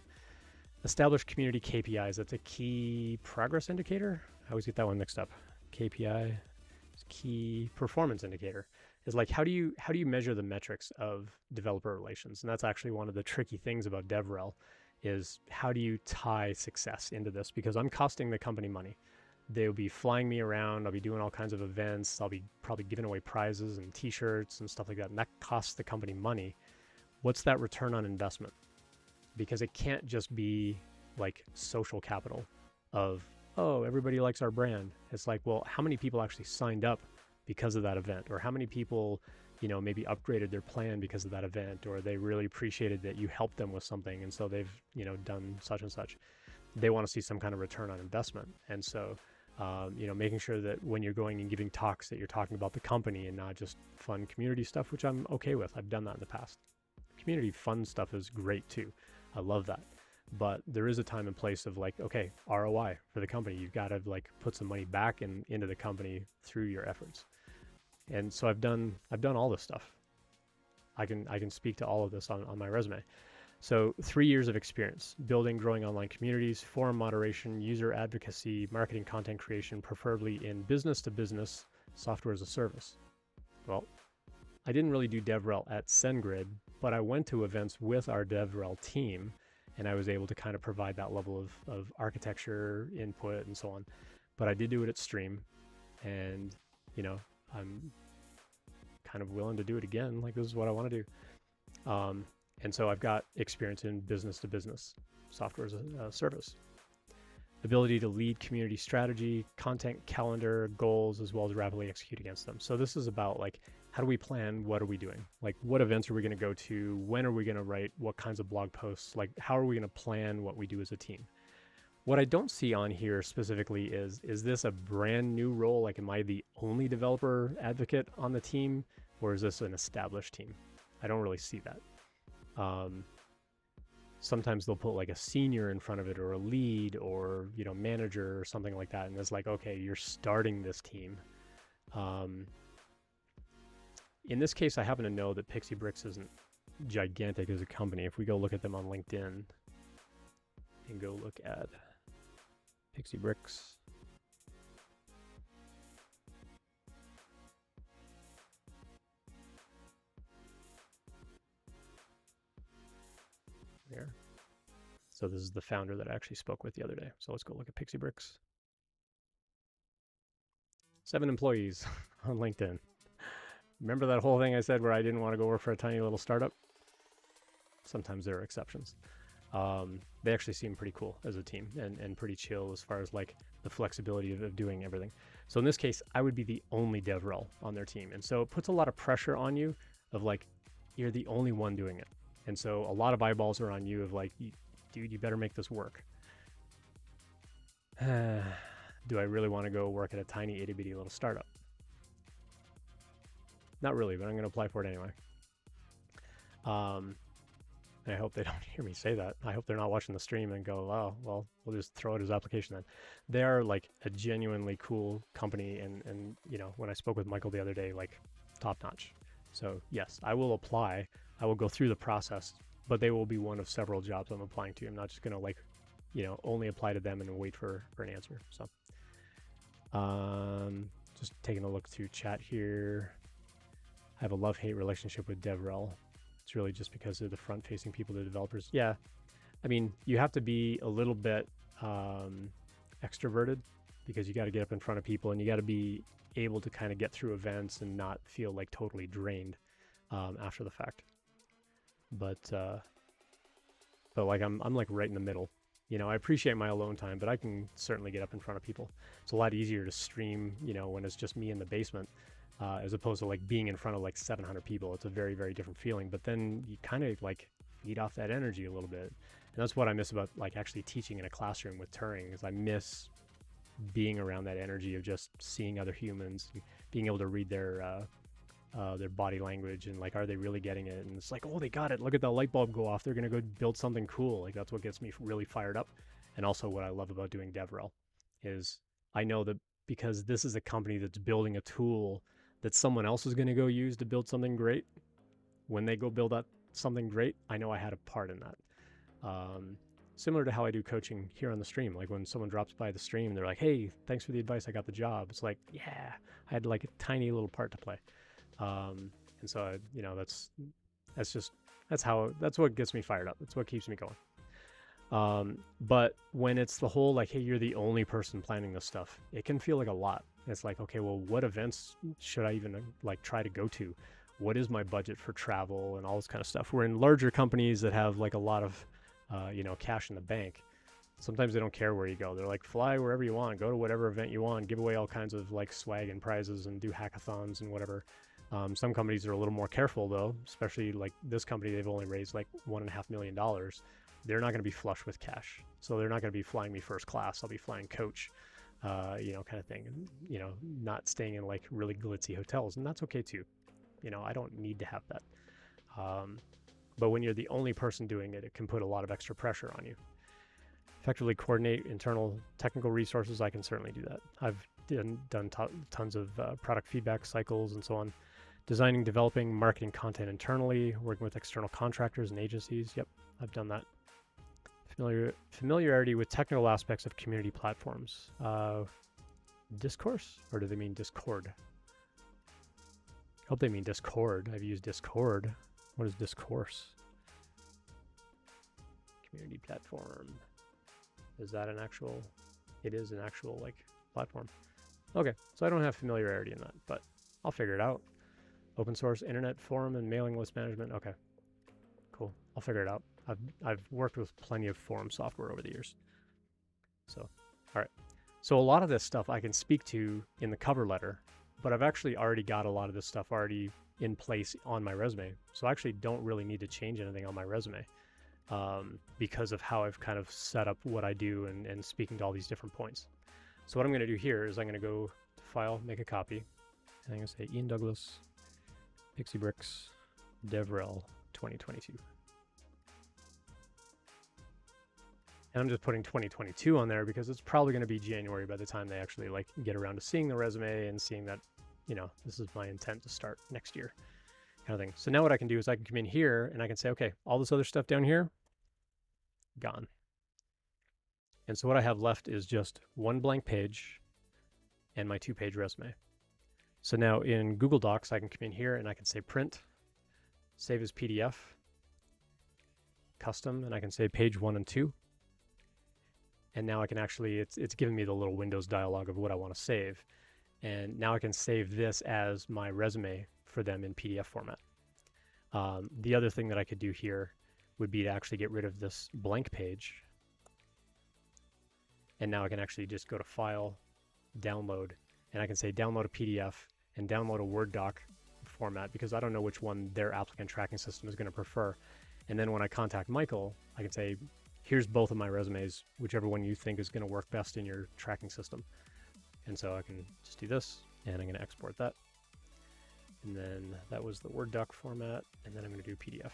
Establish community KPIs. That's a key progress indicator. I always get that one mixed up. KPI is key performance indicator. Is like, how do you measure the metrics of developer relations? And that's actually one of the tricky things about DevRel, is how do you tie success into this? Because I'm costing the company money. They'll be flying me around. I'll be doing all kinds of events. I'll be probably giving away prizes and t-shirts and stuff like that. And that costs the company money. What's that return on investment? Because it can't just be like social capital of, oh, everybody likes our brand. It's like, well, how many people actually signed up because of that event? Or how many people, maybe upgraded their plan because of that event? Or they really appreciated that you helped them with something, and so they've, done such and such. They want to see some kind of return on investment. And so, making sure that when you're going and giving talks that you're talking about the company and not just fun community stuff, which I'm okay with. I've done that in the past. Community fun stuff is great too. I love that. But there is a time and place of like, okay, ROI for the company. You've got to like put some money back into the company through your efforts. And so I've done all this stuff. I can speak to all of this on my resume. So 3 years of experience building, growing online communities, forum moderation, user advocacy, marketing, content creation, preferably in business to business software as a service. Well, I didn't really do DevRel at SendGrid, but I went to events with our DevRel team, and I was able to kind of provide that level of architecture input and so on. But I did do it at Stream, and I'm kind of willing to do it again. Like, this is what I want to do. And so I've got experience in business to business software as a service. Ability to lead community strategy, content calendar, goals, as well as rapidly execute against them. So this is about like, how do we plan? What are we doing? Like, what events are we going to go to? When are we going to write? What kinds of blog posts? Like, how are we going to plan what we do as a team? What I don't see on here specifically is this a brand new role? Like, am I the only developer advocate on the team, or is this an established team? I don't really see that. Sometimes they'll put like a senior in front of it, or a lead, or, manager or something like that. And it's like, okay, you're starting this team. In this case, I happen to know that Pixie Bricks isn't gigantic as a company. If we go look at them on LinkedIn and go look at Pixie Bricks. There. So this is the founder that I actually spoke with the other day. So let's go look at Pixie Bricks. 7 employees on LinkedIn. Remember that whole thing I said where I didn't want to go work for a tiny little startup? Sometimes there are exceptions. They actually seem pretty cool as a team and pretty chill as far as like the flexibility of doing everything. So in this case, I would be the only DevRel on their team. And so it puts a lot of pressure on you of like, you're the only one doing it. And so a lot of eyeballs are on you of like, dude, you better make this work. Do I really want to go work at a tiny itty bitty little startup? Not really, but I'm going to apply for it anyway. And I hope they don't hear me say that. I hope they're not watching the stream and go, oh, well, we'll just throw it as application then. They are like a genuinely cool company. And you know, when I spoke with Michael the other day, like top notch. So yes, I will apply. I will go through the process, but they will be one of several jobs I'm applying to. I'm not just going to like, you know, only apply to them and wait for an answer. So just taking a look through chat here. I have a love-hate relationship with DevRel. It's really just because they're the front-facing people, the developers. Yeah, I mean, you have to be a little bit extroverted because you got to get up in front of people and you got to be able to kind of get through events and not feel like totally drained after the fact. But like I'm like right in the middle. You know, I appreciate my alone time, but I can certainly get up in front of people. It's a lot easier to stream, you know, when it's just me in the basement. As opposed to like being in front of like 700 people. It's a very, very different feeling, but then you kind of like feed off that energy a little bit. And that's what I miss about like actually teaching in a classroom with Turing is I miss being around that energy of just seeing other humans, being able to read their body language and like, are they really getting it? And it's like, oh, they got it. Look at that light bulb go off. They're going to go build something cool. Like that's what gets me really fired up. And also what I love about doing DevRel is I know that because this is a company that's building a tool that someone else is going to go use to build something great. When they go build out something great, I know I had a part in that. Similar to how I do coaching here on the stream. Like when someone drops by the stream, they're like, hey, thanks for the advice. I got the job. It's like, yeah, I had like a tiny little part to play. And so, you know, that's what gets me fired up. That's what keeps me going. But when it's the whole like, hey, you're the only person planning this stuff, it can feel like a lot. It's like, okay, well, what events should I even like try to go to? What is my budget for travel and all this kind of stuff? We're in larger companies that have like a lot of, you know, cash in the bank. Sometimes they don't care where you go. They're like, fly wherever you want, go to whatever event you want, give away all kinds of like swag and prizes and do hackathons and whatever. Some companies are a little more careful though, especially like this company, they've only raised like $1.5 million. They're not going to be flush with cash. So they're not going to be flying me first class. I'll be flying coach. You know, kind of thing, you know, not staying in like really glitzy hotels. And that's okay too. You know, I don't need to have that. But when you're the only person doing it, it can put a lot of extra pressure on you. Effectively coordinate internal technical resources. I can certainly do that. I've done tons of product feedback cycles and so on. Designing, developing, marketing content internally, working with external contractors and agencies. Yep, I've done that. Familiarity with technical aspects of community platforms. Discourse? Or do they mean Discord? I hope they mean Discord. I've used Discord. What is discourse? Community platform. Is that an actual? It is an actual like platform. Okay, so I don't have familiarity in that, but I'll figure it out. Open source, internet, forum, and mailing list management. Okay, cool. I'll figure it out. I've worked with plenty of forum software over the years. So, all right. So a lot of this stuff I can speak to in the cover letter, but I've actually already got a lot of this stuff already in place on my resume. So I actually don't really need to change anything on my resume because of how I've kind of set up what I do and speaking to all these different points. So what I'm going to do here is I'm going to go to File, make a copy. And I'm going to say Ian Douglas, Pixie Bricks, DevRel 2022. And I'm just putting 2022 on there because it's probably going to be January by the time they actually like get around to seeing the resume and seeing that, you know, this is my intent to start next year kind of thing. So now what I can do is I can come in here and I can say, okay, all this other stuff down here, gone. And so what I have left is just one blank page and my 2-page resume. So now in Google Docs, I can come in here and I can say print, save as PDF, custom, and I can say page 1 and 2. And now I can actually, it's giving me the little Windows dialog of what I want to save. And now I can save this as my resume for them in PDF format. The other thing that I could do here would be to actually get rid of this blank page. And now I can actually just go to File, Download, and I can say download a PDF and download a Word doc format because I don't know which one their applicant tracking system is going to prefer. And then when I contact Michael, I can say, here's both of my resumes, whichever one you think is going to work best in your tracking system. And so I can just do this, and I'm going to export that. And then that was the Word doc format, and then I'm going to do PDF.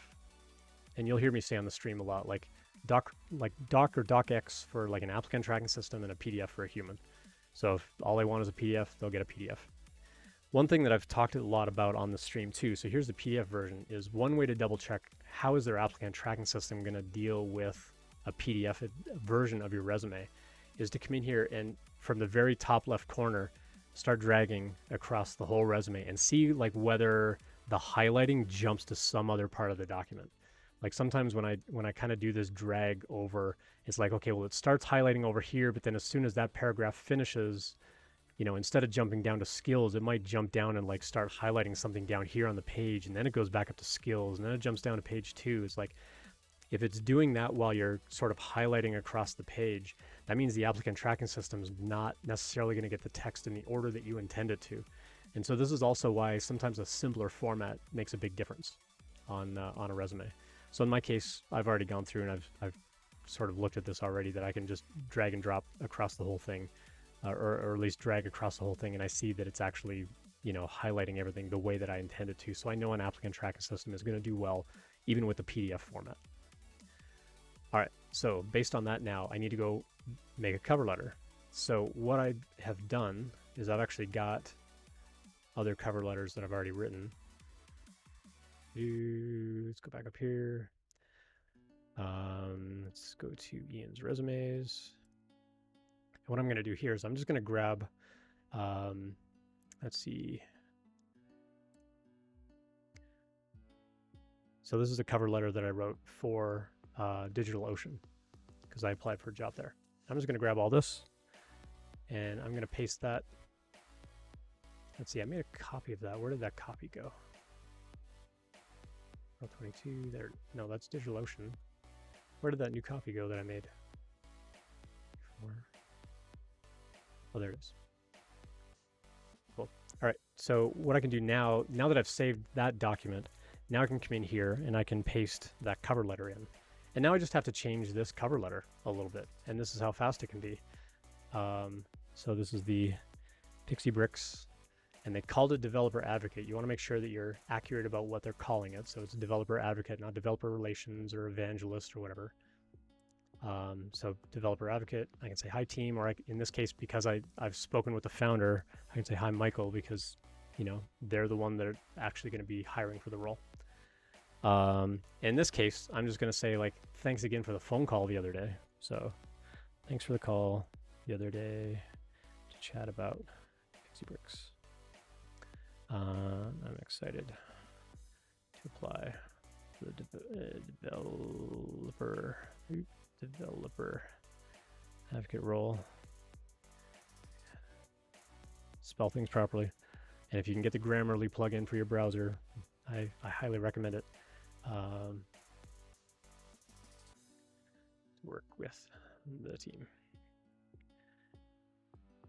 and you'll hear me say on the stream a lot, like doc or docx for like an applicant tracking system and a PDF for a human. So if all they want is a PDF, they'll get a PDF. One thing that I've talked a lot about on the stream too, so here's the PDF version, is one way to double check how is their applicant tracking system going to deal with a PDF version of your resume is to come in here and from the very top left corner, start dragging across the whole resume and see like whether the highlighting jumps to some other part of the document. Like sometimes when I kind of do this drag over, it's like, okay, well, it starts highlighting over here, but then as soon as that paragraph finishes, you know, instead of jumping down to skills, it might jump down and like start highlighting something down here on the page, and then it goes back up to skills, and then it jumps down to page 2. It's like, if it's doing that while you're sort of highlighting across the page, that means the applicant tracking system is not necessarily going to get the text in the order that you intend it to. And so this is also why sometimes a simpler format makes a big difference on a resume. So in my case, I've already gone through and I've sort of looked at this already, that I can just drag and drop across the whole thing, or at least drag across the whole thing, and I see that it's actually, you know, highlighting everything the way that I intended to. So I know an applicant tracking system is going to do well even with the PDF format. All right, so based on that now, I need to go make a cover letter. So what I have done is I've actually got other cover letters that I've already written. Let's go back up here. Let's go to Ian's resumes. And what I'm going to do here is I'm just going to grab, let's see. So this is a cover letter that I wrote for DigitalOcean because I applied for a job there. I'm just going to grab all this and I'm going to paste that. Let's see, I made a copy of that. Where did that copy go? 22 there. No, that's DigitalOcean. Where did that new copy go that I made? Oh, there it is. Cool. All right, so what I can do now that I've saved that document, now I can come in here and I can paste that cover letter in. And now I just have to change this cover letter a little bit. And this is how fast it can be. So this is the Pixie Bricks, and they called it Developer Advocate. You want to make sure that you're accurate about what they're calling it. So it's Developer Advocate, not Developer Relations or Evangelist or whatever. So Developer Advocate, I can say hi team, or in this case, because I've spoken with the founder, I can say hi Michael, because, you know, they're the one that are actually going to be hiring for the role. In this case, I'm just going to say, like, thanks again for the phone call the other day. So thanks for the call the other day to chat about Pixie Bricks. I'm excited to apply for the developer advocate role. Spell things properly. And if you can get the Grammarly plugin for your browser, I highly recommend it. Work with the team.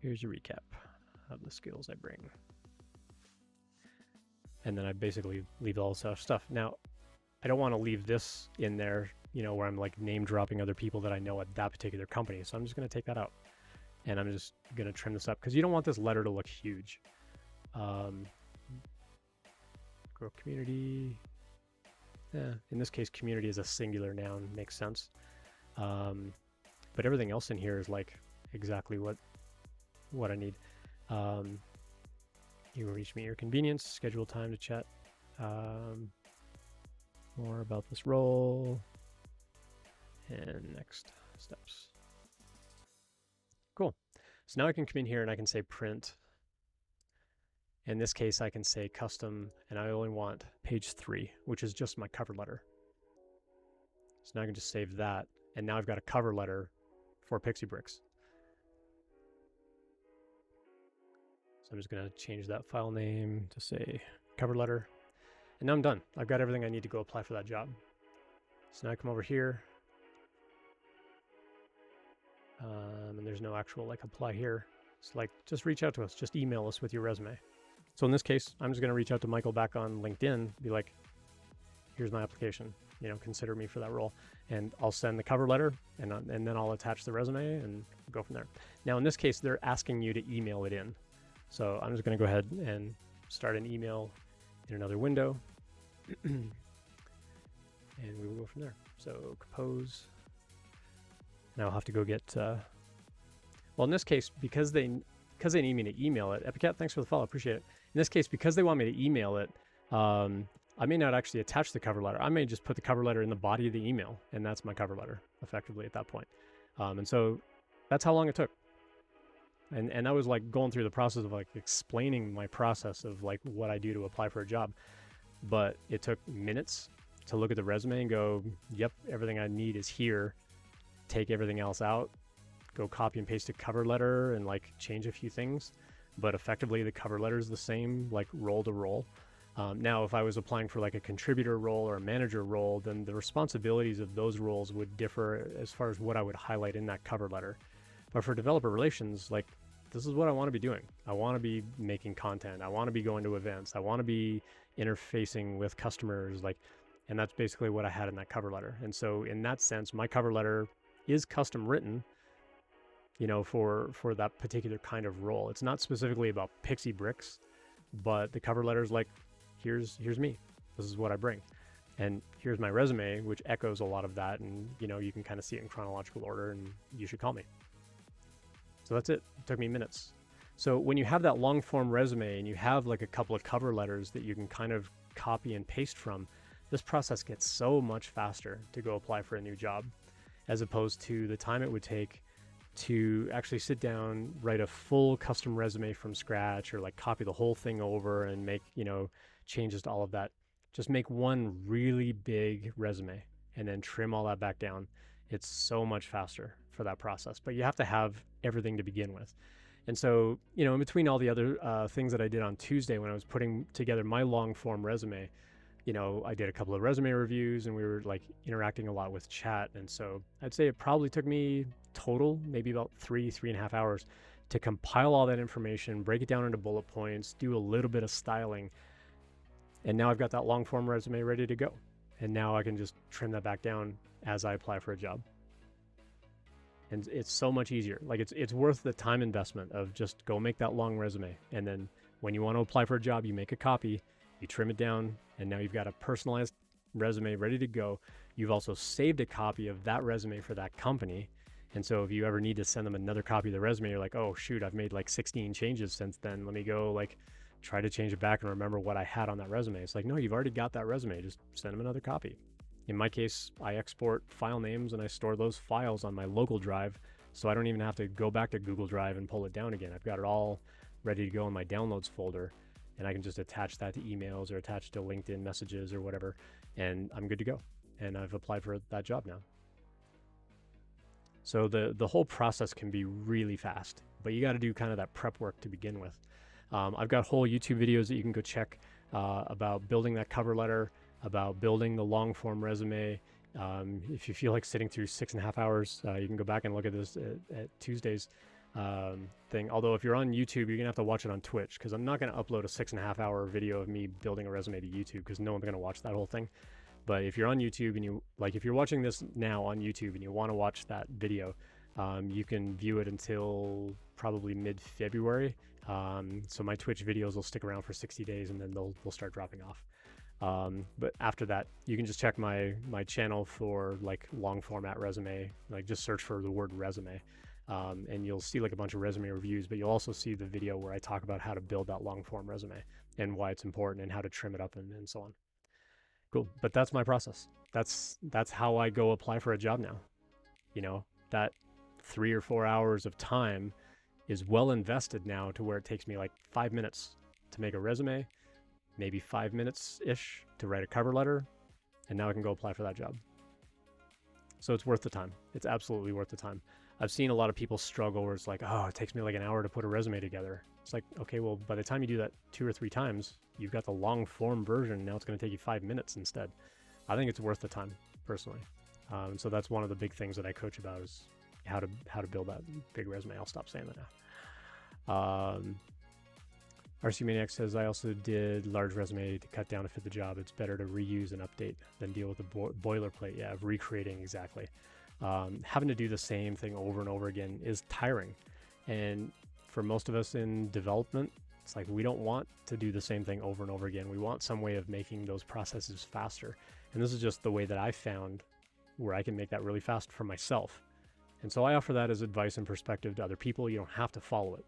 Here's a recap of the skills I bring. And then I basically leave all this stuff. Now, I don't want to leave this in there, you know, where I'm like name dropping other people that I know at that particular company. So I'm just going to take that out. And I'm just going to trim this up because you don't want this letter to look huge. Grow community. Yeah, in this case, community is a singular noun, makes sense. But everything else in here is like exactly what I need. You will reach me at your convenience, schedule time to chat more about this role and next steps. Cool. So now I can come in here and I can say print. In this case, I can say custom, and I only want page 3, which is just my cover letter. So now I can just save that, and now I've got a cover letter for Pixie Bricks. So I'm just going to change that file name to say cover letter, and now I'm done. I've got everything I need to go apply for that job. So now I come over here, and there's no actual like apply here. It's like, just reach out to us, just email us with your resume. So in this case, I'm just going to reach out to Michael back on LinkedIn, be like, here's my application, you know, consider me for that role. And I'll send the cover letter, and then I'll attach the resume and go from there. Now, in this case, they're asking you to email it in. So I'm just going to go ahead and start an email in another window. And we will we'll go from there. So compose. Now I'll have to go get, well, in this case, because they need me to email it, Epicat, thanks for the follow, appreciate it. In this case, because they want me to email it, I may not actually attach the cover letter. I may just put the cover letter in the body of the email, and that's my cover letter, effectively, at that point. And so that's how long it took. And I was like going through the process of like explaining my process of like what I do to apply for a job. But it took minutes to look at the resume and go, yep, everything I need is here. Take everything else out, go copy and paste a cover letter and like change a few things. But effectively the cover letter is the same, like role to role. Now, if I was applying for like a contributor role or a manager role, then the responsibilities of those roles would differ as far as what I would highlight in that cover letter. But for developer relations, like this is what I want to be doing. I want to be making content. I want to be going to events. I want to be interfacing with customers, like, and that's basically what I had in that cover letter. And so in that sense, my cover letter is custom written, you know, for that particular kind of role. It's not specifically about pixie bricks, but the cover letter is like, here's me. This is what I bring. And here's my resume, which echoes a lot of that. And, you know, you can kind of see it in chronological order and you should call me. So that's it. It took me minutes. So when you have that long form resume and you have like a couple of cover letters that you can kind of copy and paste from, this process gets so much faster to go apply for a new job, as opposed to the time it would take to actually sit down, write a full custom resume from scratch, or like copy the whole thing over and make, you know, changes to all of that. Just make one really big resume and then trim all that back down. It's so much faster for that process, but you have to have everything to begin with. And so, you know, in between all the other things that I did on Tuesday when I was putting together my long form resume, you know, I did a couple of resume reviews and we were like interacting a lot with chat. And so I'd say it probably took me total, maybe about 3.5 hours to compile all that information, break it down into bullet points, do a little bit of styling. And now I've got that long form resume ready to go. And now I can just trim that back down as I apply for a job. And it's so much easier. Like it's worth the time investment of just go make that long resume. And then when you want to apply for a job, you make a copy, you trim it down, and now you've got a personalized resume ready to go. You've also saved a copy of that resume for that company. And so if you ever need to send them another copy of the resume, you're like, oh shoot, I've made like 16 changes since then. Let me go like try to change it back and remember what I had on that resume. It's like, no, you've already got that resume. Just send them another copy. In my case, I export file names and I store those files on my local drive, so I don't even have to go back to Google Drive and pull it down again. I've got it all ready to go in my downloads folder, and I can just attach that to emails or attach to LinkedIn messages or whatever, and I'm good to go. And I've applied for that job now. So the whole process can be really fast, but you got to do kind of that prep work to begin with. I've got whole YouTube videos that you can go check about building that cover letter, about building the long form resume. If you feel like sitting through 6.5 hours, you can go back and look at this at Tuesday's thing. Although if you're on YouTube, you're gonna have to watch it on Twitch, because I'm not gonna upload a 6.5 hour video of me building a resume to YouTube, because no one's gonna watch that whole thing. But if you're on YouTube and you like, if you're watching this now on YouTube and you want to watch that video, you can view it until probably mid-February. So my Twitch videos will stick around for 60 days and then they'll start dropping off. But after that, you can just check my channel for like long format resume, like just search for the word resume. And you'll see like a bunch of resume reviews, but you'll also see the video where I talk about how to build that long form resume and why it's important and how to trim it up and so on. Cool. But that's my process. That's how I go apply for a job now. You know, that 3 or 4 hours of time is well invested now to where it takes me like 5 minutes to make a resume, maybe 5 minutes-ish to write a cover letter, and now I can go apply for that job. So it's worth the time. It's absolutely worth the time. I've seen a lot of people struggle where it's like, oh, it takes me like an hour to put a resume together. It's like, okay, well, by the time you do that 2 or 3 times, you've got the long form version. Now it's going to take you 5 minutes instead. I think it's worth the time, personally. So that's one of the big things that I coach about is how to build that big resume. I'll stop saying that now. RC Maniac says, I also did large resume to cut down to fit the job. It's better to reuse and update than deal with the boilerplate. Yeah, of recreating, exactly. Having to do the same thing over and over again is tiring. And for most of us in development, it's like we don't want to do the same thing over and over again. We want some way of making those processes faster. And this is just the way that I found where I can make that really fast for myself. And so I offer that as advice and perspective to other people. You don't have to follow it.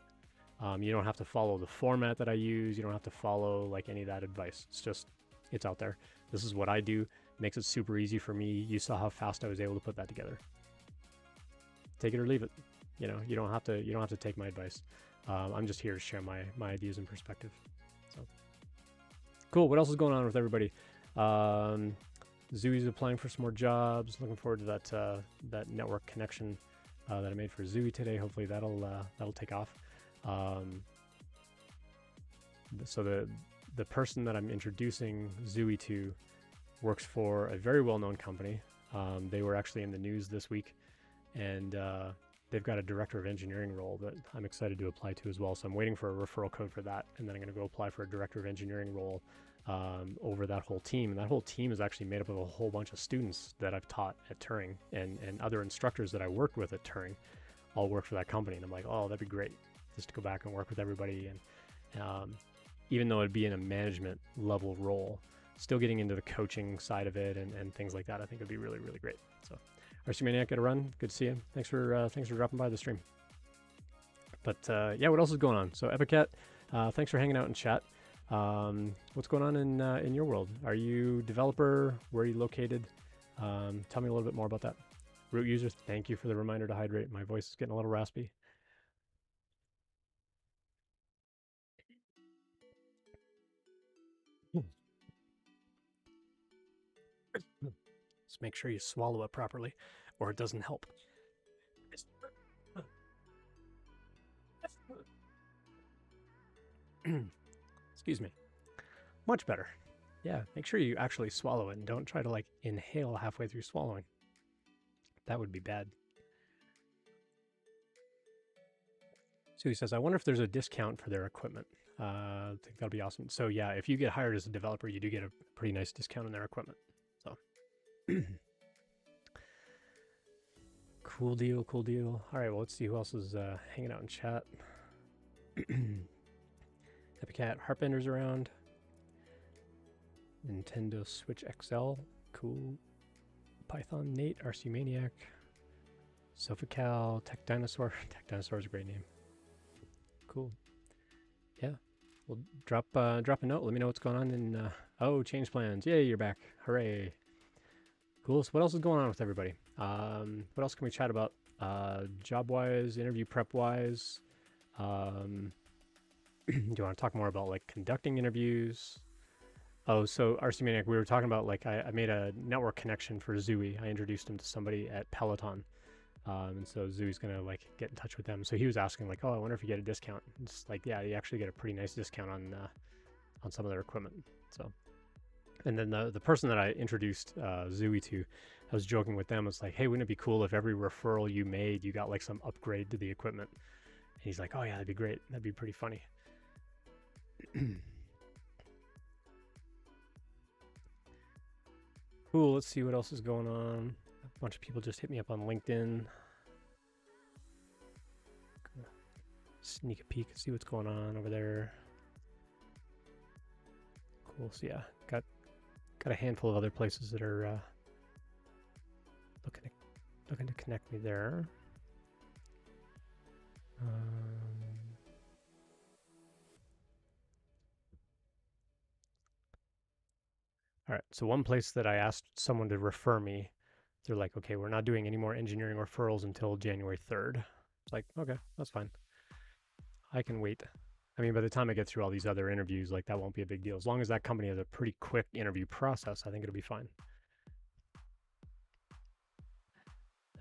You don't have to follow the format that I use. You don't have to follow like any of that advice. It's just, it's out there. This is what I do. It makes it super easy for me. You saw how fast I was able to put that together. Take it or leave it. You know, you don't have to take my advice. I'm just here to share my ideas and perspective. So cool. What else is going on with everybody? Zooey's applying for some more jobs. Looking forward to that network connection that I made for Zooey today. Hopefully that'll take off. So the person that I'm introducing Zooey to works for a very well-known company. They were actually in the news this week, and they've got a director of engineering role that I'm excited to apply to as well. So I'm waiting for a referral code for that, and then I'm going to go apply for a director of engineering role over that whole team. And that whole team is actually made up of a whole bunch of students that I've taught at Turing, and other instructors that I worked with at Turing all work for that company. And I'm like, oh, that'd be great just to go back and work with everybody. And even though it'd be in a management level role, still getting into the coaching side of it and things like that, I think it'd be really, really great. So RC Maniac, got to run. Good to see you. Thanks for dropping by the stream. But yeah, what else is going on? So Epicat, thanks for hanging out in chat. What's going on in your world? Are you developer? Where are you located? Tell me a little bit more about that. Root user, thank you for the reminder to hydrate. My voice is getting a little raspy. Just make sure you swallow it properly, or it doesn't help. Excuse me. Much better. Yeah, make sure you actually swallow it and don't try to like inhale halfway through swallowing. That would be bad. So he says, I wonder if there's a discount for their equipment. I think that'll be awesome. So yeah, if you get hired as a developer, you do get a pretty nice discount on their equipment. So cool deal, cool deal. All right, well, let's see who else is hanging out in chat. Epicat, Heartbender's around. Nintendo Switch XL, cool. Python Nate, RC Maniac, Sophical, Tech Dinosaur. Tech Dinosaur is a great name. Cool. Yeah. Well, drop a note. Let me know what's going on. And oh, change plans. Yay, you're back. Hooray. Cool. So what else is going on with everybody? What else can we chat about? Job-wise, interview prep-wise. Do you want to talk more about like conducting interviews? Oh, so RC Maniac, we were talking about like I made a network connection for Zooey. I introduced him to somebody at Peloton. And so Zooey's gonna like get in touch with them. So he was asking like, oh, I wonder if you get a discount. It's like, yeah, you actually get a pretty nice discount on some of their equipment. So, and then the person that I introduced Zooey to, I was joking with them. It's like, hey, wouldn't it be cool if every referral you made, you got like some upgrade to the equipment? And he's like, oh yeah, that'd be great. That'd be pretty funny. Cool. Let's see what else is going on. A bunch of people just hit me up on LinkedIn. Sneak a peek and see what's going on over there. Cool. So yeah, got a handful of other places that are looking to connect me there. All right, so one place that I asked someone to refer me, they're like, okay, we're not doing any more engineering referrals until January 3rd. It's like, okay, that's fine. I can wait. I mean, by the time I get through all these other interviews, like that won't be a big deal. As long as that company has a pretty quick interview process, I think it'll be fine.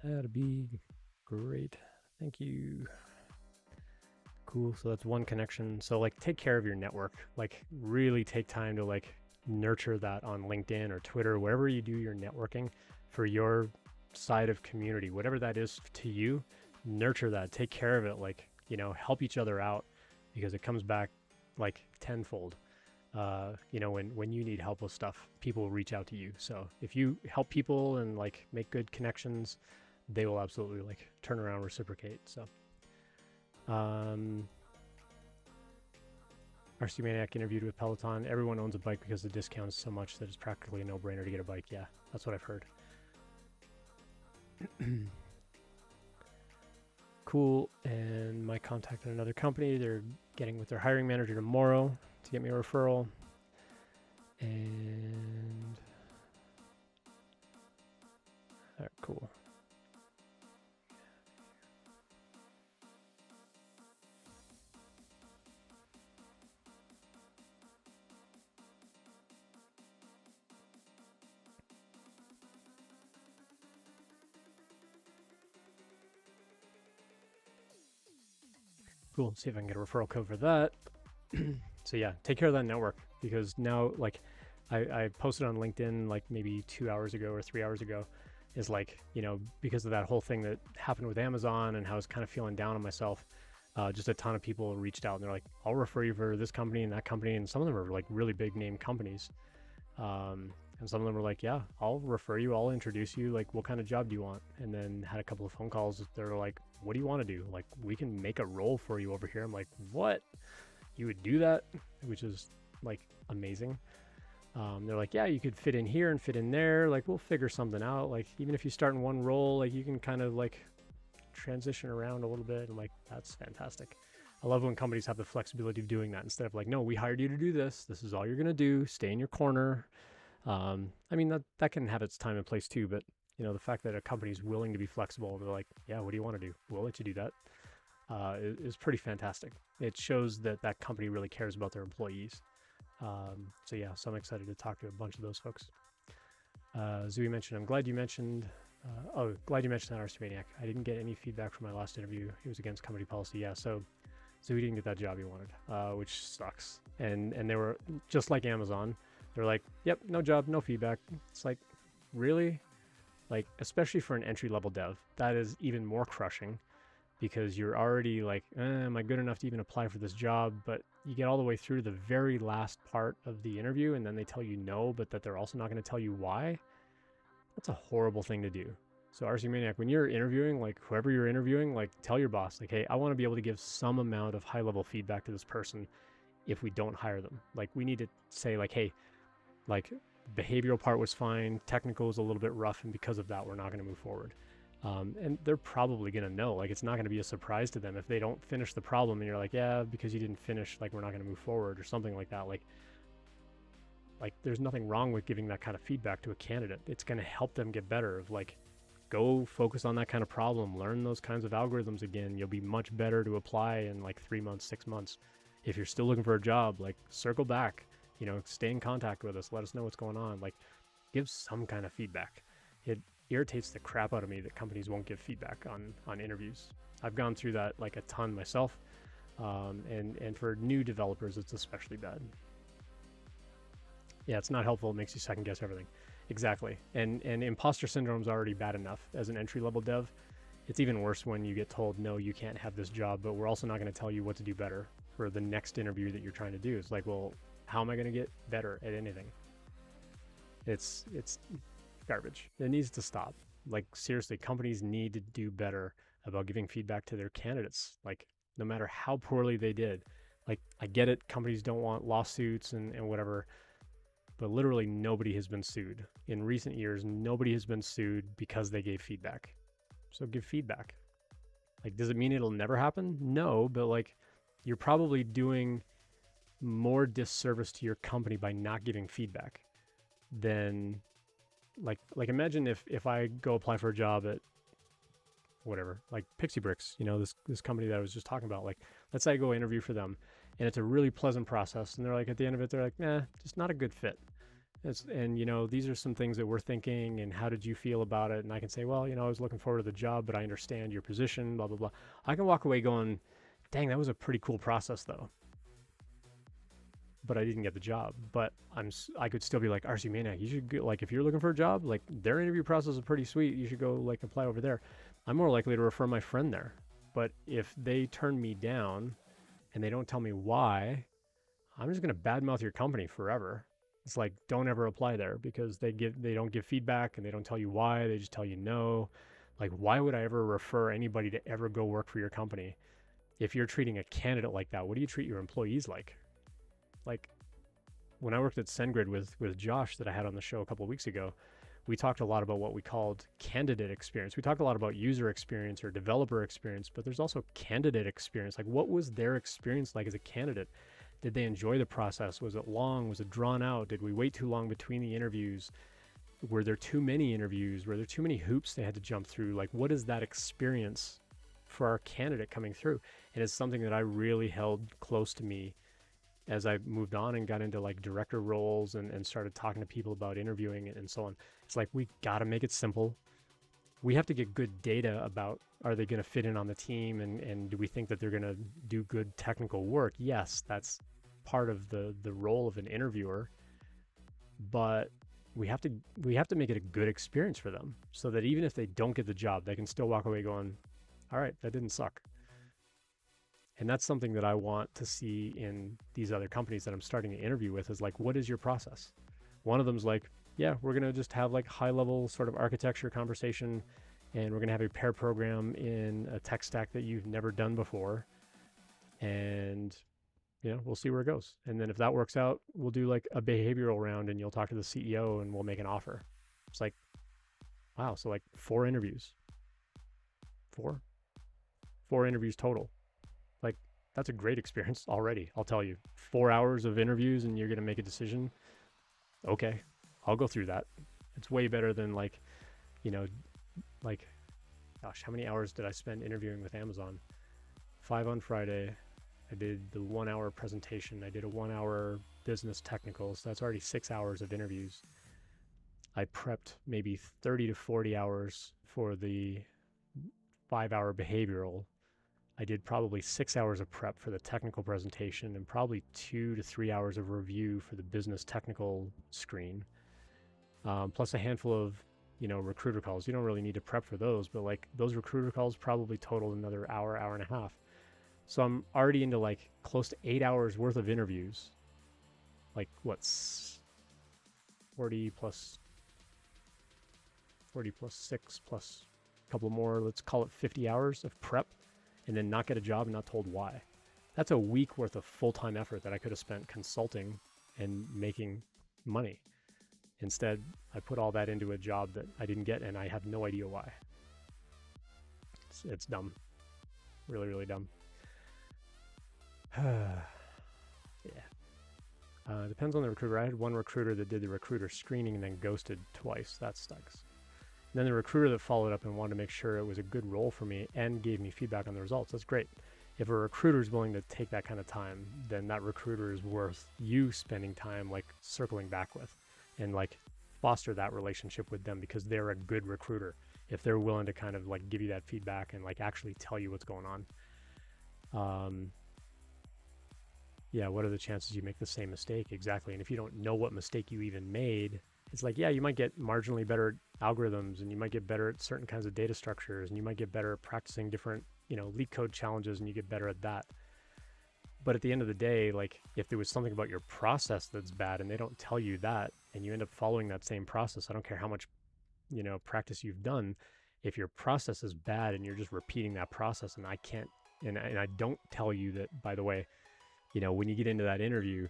That'd be great. Thank you. Cool, so that's one connection. So like take care of your network. Like really take time to like nurture that on LinkedIn or Twitter, wherever you do your networking for your side of community, whatever that is to you, nurture that, take care of it, like, you know, help each other out because it comes back like tenfold. You know, when you need help with stuff, people will reach out to you. So if you help people and like make good connections, they will absolutely like turn around, reciprocate. So, RC Maniac interviewed with Peloton. Everyone owns a bike because the discount is so much that it's practically a no-brainer to get a bike. Yeah, that's what I've heard. Cool. And my contact at another company, they're getting with their hiring manager tomorrow to get me a referral. And all right, cool. Cool. See if I can get a referral code for that. So yeah, take care of that network, because now, like, I posted on LinkedIn like maybe 2 hours ago or 3 hours ago, is like, you know, because of that whole thing that happened with Amazon and how I was kind of feeling down on myself, just a ton of people reached out and they're like, I'll refer you for this company and that company. And some of them are like really big name companies. And some of them were like, yeah, I'll refer you, I'll introduce you, like, what kind of job do you want? And then had a couple of phone calls. They're like, what do you want to do? Like, we can make a role for you over here. I'm like, what? You would do that? Which is like amazing. They're like, yeah, you could fit in here and fit in there. Like, we'll figure something out. Like, even if you start in one role, like, you can kind of like transition around a little bit. I'm like, that's fantastic. I love when companies have the flexibility of doing that instead of like, no, we hired you to do this. This is all you're going to do. Stay in your corner. I mean, that can have its time and place too, but you know, the fact that a company is willing to be flexible and they're like, yeah, what do you want to do? We'll let you do that. Is pretty fantastic. It shows that that company really cares about their employees. So yeah, so I'm excited to talk to a bunch of those folks. Zui mentioned, I'm glad you mentioned, glad you mentioned that, RC Maniac. I didn't get any feedback from my last interview. It was against company policy. Yeah, so Zui didn't get that job he wanted, which sucks. And they were just like Amazon. They're like, yep, no job, no feedback. It's like, really? Like, especially for an entry-level dev, that is even more crushing, because you're already like, am I good enough to even apply for this job? But you get all the way through to the very last part of the interview, and then they tell you no, but that they're also not going to tell you why. That's a horrible thing to do. So RC Maniac, when you're interviewing, like, whoever you're interviewing, like, tell your boss, like, hey, I want to be able to give some amount of high-level feedback to this person if we don't hire them. Like, we need to say, like, hey, like, behavioral part was fine, technical was a little bit rough, and because of that, we're not going to move forward. And they're probably going to know. Like, it's not going to be a surprise to them if they don't finish the problem and you're like, yeah, because you didn't finish, like, we're not going to move forward or something like that. Like there's nothing wrong with giving that kind of feedback to a candidate. It's going to help them get better. Of like, go focus on that kind of problem, learn those kinds of algorithms again. You'll be much better to apply in like 3 months, 6 months. If you're still looking for a job, like, circle back, you know, stay in contact with us. Let us know what's going on. Like, give some kind of feedback. It irritates the crap out of me that companies won't give feedback on interviews. I've gone through that like a ton myself. And for new developers, it's especially bad. Yeah, it's not helpful. It makes you second guess everything. Exactly. And imposter syndrome is already bad enough as an entry-level dev. It's even worse when you get told, no, you can't have this job, but we're also not going to tell you what to do better for the next interview that you're trying to do. It's like, well, how am I going to get better at anything? It's garbage. It needs to stop. Like, seriously, companies need to do better about giving feedback to their candidates. Like, no matter how poorly they did. Like, I get it, companies don't want lawsuits and whatever, but literally nobody has been sued. In recent years, nobody has been sued because they gave feedback. So give feedback. Like, does it mean it'll never happen? No, but like, you're probably doing more disservice to your company by not giving feedback than like imagine if I go apply for a job at whatever, like Pixie Bricks, you know, this company that I was just talking about. Like, let's say I go interview for them and it's a really pleasant process, and they're like, at the end of it, they're like, nah, just not a good fit. And you know, these are some things that we're thinking, and how did you feel about it? And I can say, well, you know, I was looking forward to the job, but I understand your position, blah blah blah. I can walk away going, dang, that was a pretty cool process though, but I didn't get the job. But I could still be like, RC Maniac, you should go, like, if you're looking for a job, like, their interview process is pretty sweet, you should go like apply over there. I'm more likely to refer my friend there. But if they turn me down and they don't tell me why, I'm just going to badmouth your company forever. It's like, don't ever apply there, because they don't give feedback and they don't tell you why. They just tell you no. Like, why would I ever refer anybody to ever go work for your company? If you're treating a candidate like that, what do you treat your employees like? like when I worked at SendGrid with Josh that I had on the show a couple of weeks ago, we talked a lot about what we called candidate experience. We talked a lot about user experience or developer experience, but there's also candidate experience. Like, what was their experience like as a candidate? Did they enjoy the process? Was it long? Was it drawn out? Did we wait too long between the interviews? Were there too many interviews? Were there too many hoops they had to jump through? Like, what is that experience for our candidate coming through? And it's something that I really held close to me as I moved on and got into like director roles and started talking to people about interviewing and so on. It's like, we got to make it simple. We have to get good data about, are they going to fit in on the team? And do we think that they're going to do good technical work? Yes, that's part of the role of an interviewer, but we have to make it a good experience for them so that even if they don't get the job, they can still walk away going, all right, that didn't suck. And that's something that I want to see in these other companies that I'm starting to interview with, is like, what is your process? One of them's like, yeah, we're going to just have like high level sort of architecture conversation, and we're going to have a pair program in a tech stack that you've never done before. And, you know, we'll see where it goes. And then if that works out, we'll do like a behavioral round and you'll talk to the CEO and we'll make an offer. It's like, wow. So like 4 interviews, 4 interviews total. Like, that's a great experience already. I'll tell you, 4 hours of interviews and you're going to make a decision. Okay, I'll go through that. It's way better than like, you know, like, gosh, how many hours did I spend interviewing with Amazon? 5 on Friday. I did the 1 hour presentation. I did a 1 hour business technical. So that's already 6 hours of interviews. I prepped maybe 30 to 40 hours for the 5 hour behavioral. I did probably 6 hours of prep for the technical presentation and probably 2 to 3 hours of review for the business technical screen, plus a handful of, you know, recruiter calls. You don't really need to prep for those, but like those recruiter calls probably totaled another hour, hour and a half. So I'm already into like close to 8 hours worth of interviews. Like what's 40 plus 6 plus a couple more, let's call it 50 hours of prep, and then not get a job and not told why. That's a week worth of full-time effort that I could have spent consulting and making money. Instead, I put all that into a job that I didn't get, and I have no idea why. It's dumb. Really, really dumb. Yeah. Depends on the recruiter. I had one recruiter that did the recruiter screening and then ghosted twice. That sucks. And then the recruiter that followed up and wanted to make sure it was a good role for me and gave me feedback on the results. That's great. If a recruiter is willing to take that kind of time, then that recruiter is worth you spending time like circling back with and like foster that relationship with them, because they're a good recruiter if they're willing to kind of like give you that feedback and like actually tell you what's going on. Yeah, what are the chances you make the same mistake? Exactly. And if you don't know what mistake you even made, it's like, yeah, you might get marginally better at algorithms, and you might get better at certain kinds of data structures, and you might get better at practicing different, you know, leak code challenges, and you get better at that. But at the end of the day, like if there was something about your process that's bad and they don't tell you that, and you end up following that same process, I don't care how much, you know, practice you've done, if your process is bad and you're just repeating that process, and I can't, and I don't tell you that, by the way, you know, when you get into that interview,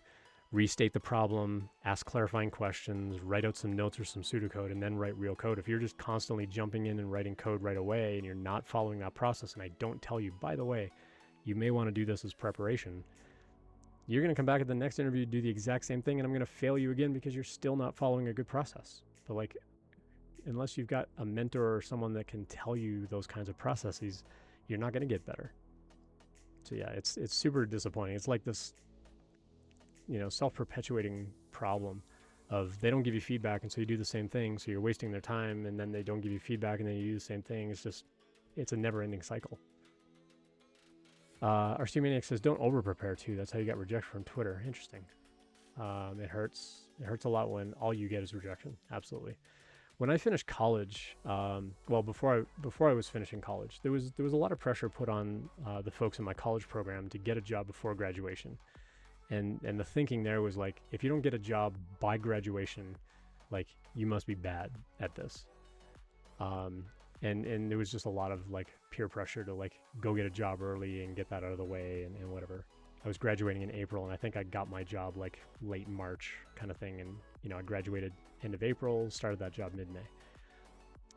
restate the problem, ask clarifying questions, write out some notes or some pseudocode, and then write real code. If you're just constantly jumping in and writing code right away and you're not following that process, and I don't tell you, by the way, you may want to do this as preparation, you're going to come back at the next interview, do the exact same thing, and I'm going to fail you again because you're still not following a good process. But like, unless you've got a mentor or someone that can tell you those kinds of processes, you're not going to get better. So yeah, it's super disappointing. It's like this, you know, self-perpetuating problem of they don't give you feedback, and so you do the same thing, so you're wasting their time, and then they don't give you feedback and then you do the same thing. It's a never-ending cycle. RC Maniac says, don't over-prepare too. That's how you got rejection from Twitter. Interesting. It hurts a lot when all you get is rejection. Absolutely. When I finished college, well, before I was finishing college, there was a lot of pressure put on the folks in my college program to get a job before graduation. And the thinking there was like, if you don't get a job by graduation, like you must be bad at this. And there was just a lot of like peer pressure to like go get a job early and get that out of the way and whatever. I was graduating in April, and I think I got my job like late March kind of thing. And, I graduated end of April, started that job mid-May.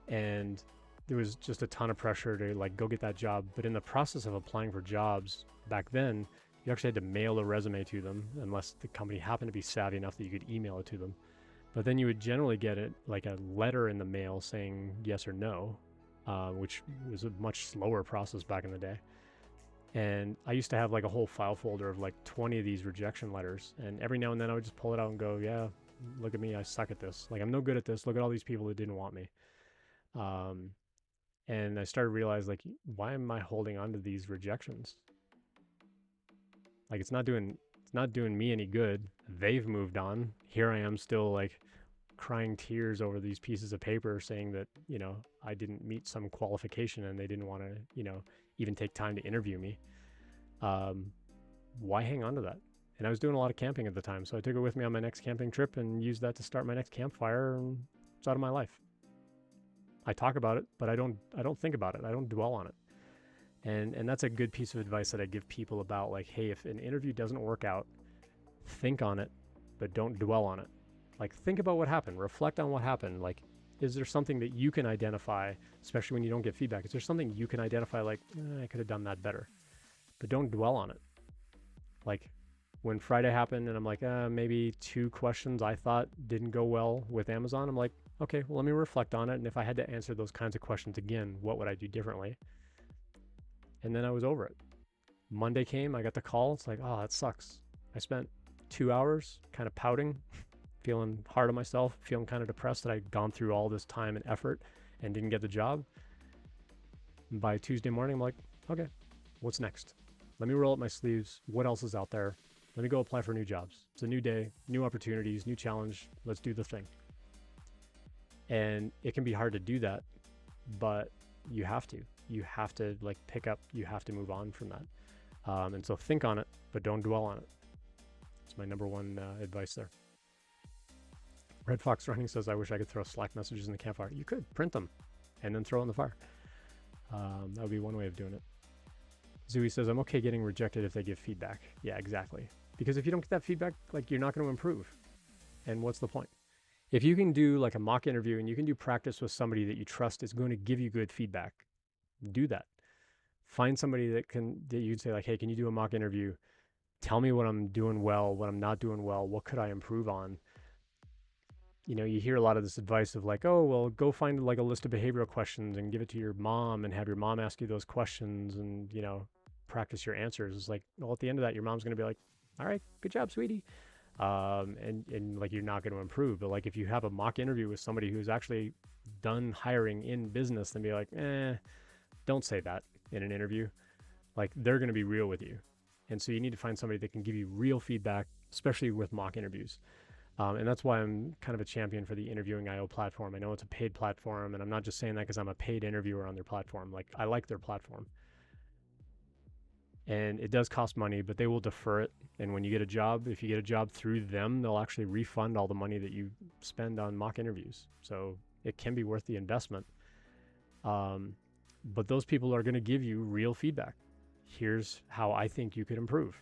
And there was just a ton of pressure to like go get that job. But in the process of applying for jobs back then, you actually had to mail a resume to them unless the company happened to be savvy enough that you could email it to them. But then you would generally get it like a letter in the mail saying yes or no, which was a much slower process back in the day. And I used to have like a whole file folder of like 20 of these rejection letters. And every now and then I would just pull it out and go, yeah, look at me, I suck at this. Like, I'm no good at this. Look at all these people that didn't want me. And I started to realize, like, why am I holding on to these rejections? Like, it's not doing me any good. They've moved on. Here I am still like crying tears over these pieces of paper saying that, I didn't meet some qualification and they didn't want to, even take time to interview me. Why hang on to that? And I was doing a lot of camping at the time, so I took it with me on my next camping trip and used that to start my next campfire, and it's out of my life. I talk about it, but I don't think about it. I don't dwell on it. And that's a good piece of advice that I give people about, like, hey, if an interview doesn't work out, think on it, but don't dwell on it. Like, think about what happened, reflect on what happened. Like, is there something that you can identify, especially when you don't get feedback? Is there something you can identify, like, I could have done that better? But don't dwell on it. Like, when Friday happened and I'm like, maybe 2 questions I thought didn't go well with Amazon, I'm like, okay, well, let me reflect on it. And if I had to answer those kinds of questions again, what would I do differently? And then I was over it. Monday came, I got the call. It's like, oh, that sucks. I spent 2 hours kind of pouting, feeling hard on myself, feeling kind of depressed that I'd gone through all this time and effort and didn't get the job. And by Tuesday morning, I'm like, okay, what's next? Let me roll up my sleeves. What else is out there? Let me go apply for new jobs. It's a new day, new opportunities, new challenge. Let's do the thing. And it can be hard to do that, but you have to. You have to like pick up, you have to move on from that. And so think on it, but don't dwell on it. It's my number one advice there. Red Fox Running says, I wish I could throw Slack messages in the campfire. You could print them and then throw it in the fire. That would be one way of doing it. Zooey says, I'm okay getting rejected if they give feedback. Yeah, exactly. Because if you don't get that feedback, like, you're not going to improve. And what's the point? If you can do like a mock interview and you can do practice with somebody that you trust is going to give you good feedback, do that. Find somebody that you can say, like, hey, can you do a mock interview? Tell me what I'm doing well, what I'm not doing well, what could I improve on? You hear a lot of this advice of like, oh, well, go find like a list of behavioral questions and give it to your mom and have your mom ask you those questions and, practice your answers. It's like, well, at the end of that, your mom's going to be like, all right, good job, sweetie. And like, you're not going to improve. But like, if you have a mock interview with somebody who's actually done hiring in business, then be like, don't say that in an interview. Like, they're going to be real with you. And so you need to find somebody that can give you real feedback, especially with mock interviews. And that's why I'm kind of a champion for the Interviewing.io platform. I know it's a paid platform, and I'm not just saying that because I'm a paid interviewer on their platform. Like, I like their platform. And it does cost money, but they will defer it. And when you get a job, if you get a job through them, they'll actually refund all the money that you spend on mock interviews. So it can be worth the investment. But those people are going to give you real feedback. Here's how I think you could improve.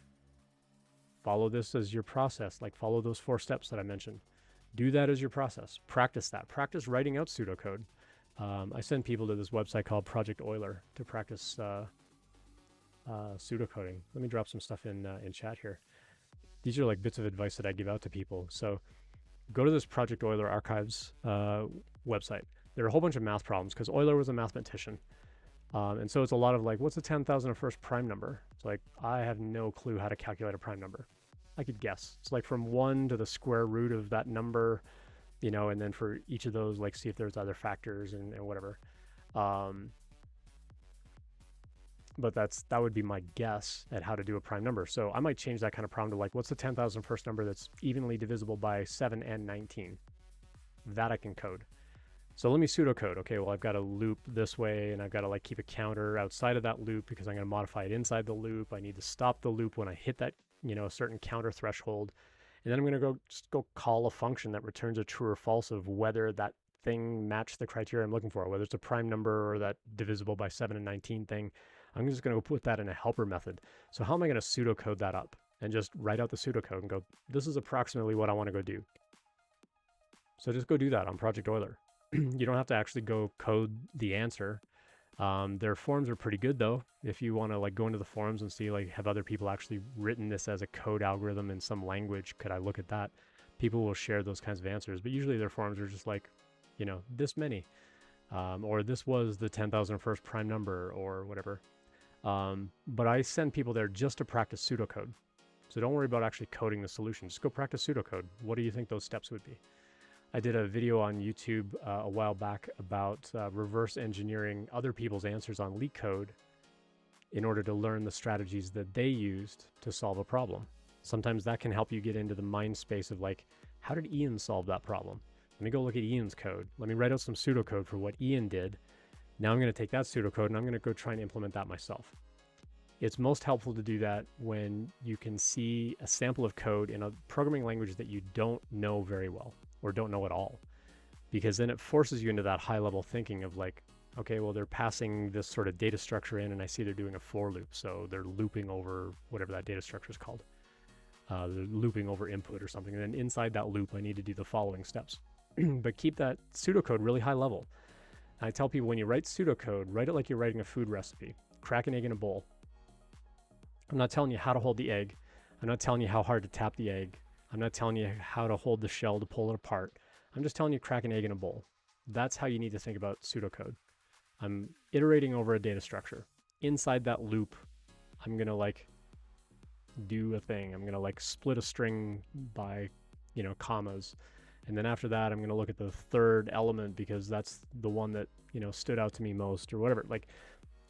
Follow this as your process. Like, follow those 4 steps that I mentioned. Do that as your process. Practice that. Practice writing out pseudocode. I send people to this website called Project Euler to practice pseudocoding. Let me drop some stuff in chat here. These are like bits of advice that I give out to people. So go to this Project Euler archives website. There are a whole bunch of math problems because Euler was a mathematician. And so it's a lot of like, what's the 10,001st prime number? It's like, I have no clue how to calculate a prime number. I could guess. It's like from 1 to the square root of that number, and then for each of those, like, see if there's other factors and whatever. But that would be my guess at how to do a prime number. So I might change that kind of problem to like, what's the 10,001st number that's evenly divisible by 7 and 19? That I can code. So let me pseudocode. Okay, well, I've got to loop this way, and I've got to like keep a counter outside of that loop because I'm going to modify it inside the loop. I need to stop the loop when I hit that, a certain counter threshold. And then I'm going to go call a function that returns a true or false of whether that thing matched the criteria I'm looking for, whether it's a prime number or that divisible by 7 and 19 thing. I'm just going to put that in a helper method. So how am I going to pseudocode that up and just write out the pseudocode and go, this is approximately what I want to go do. So just go do that on Project Euler. You don't have to actually go code the answer. Their forums are pretty good though. If you want to like go into the forums and see like, have other people actually written this as a code algorithm in some language? Could I look at that? People will share those kinds of answers, but usually their forums are just like, you know, this many, or this was the 10,001st prime number or whatever. But I send people there just to practice pseudocode. So don't worry about actually coding the solution. Just go practice pseudocode. What do you think those steps would be? I did a video on YouTube a while back about reverse engineering other people's answers on LeetCode in order to learn the strategies that they used to solve a problem. Sometimes that can help you get into the mind space of like, how did Ian solve that problem? Let me go look at Ian's code. Let me write out some pseudocode for what Ian did. Now I'm going to take that pseudocode and I'm going to go try and implement that myself. It's most helpful to do that when you can see a sample of code in a programming language that you don't know very well or don't know at all, because then it forces you into that high level thinking of like, okay, well, they're passing this sort of data structure in and I see they're doing a for loop. So they're looping over whatever that data structure is called. They're looping over input or something. And then inside that loop, I need to do the following steps. But keep that pseudocode really high level. And I tell people when you write pseudocode, write it like you're writing a food recipe. Crack an egg in a bowl. I'm not telling you how to hold the egg. I'm not telling you how hard to tap the egg. I'm not telling you how to hold the shell to pull it apart. I'm just telling you crack an egg in a bowl. That's how you need to think about pseudocode. I'm iterating over a data structure. Inside that loop, I'm going to like do a thing. I'm going to like split a string by, you know, commas. And then after that, I'm going to look at the third element because that's the one that, you know, stood out to me most or whatever. Like,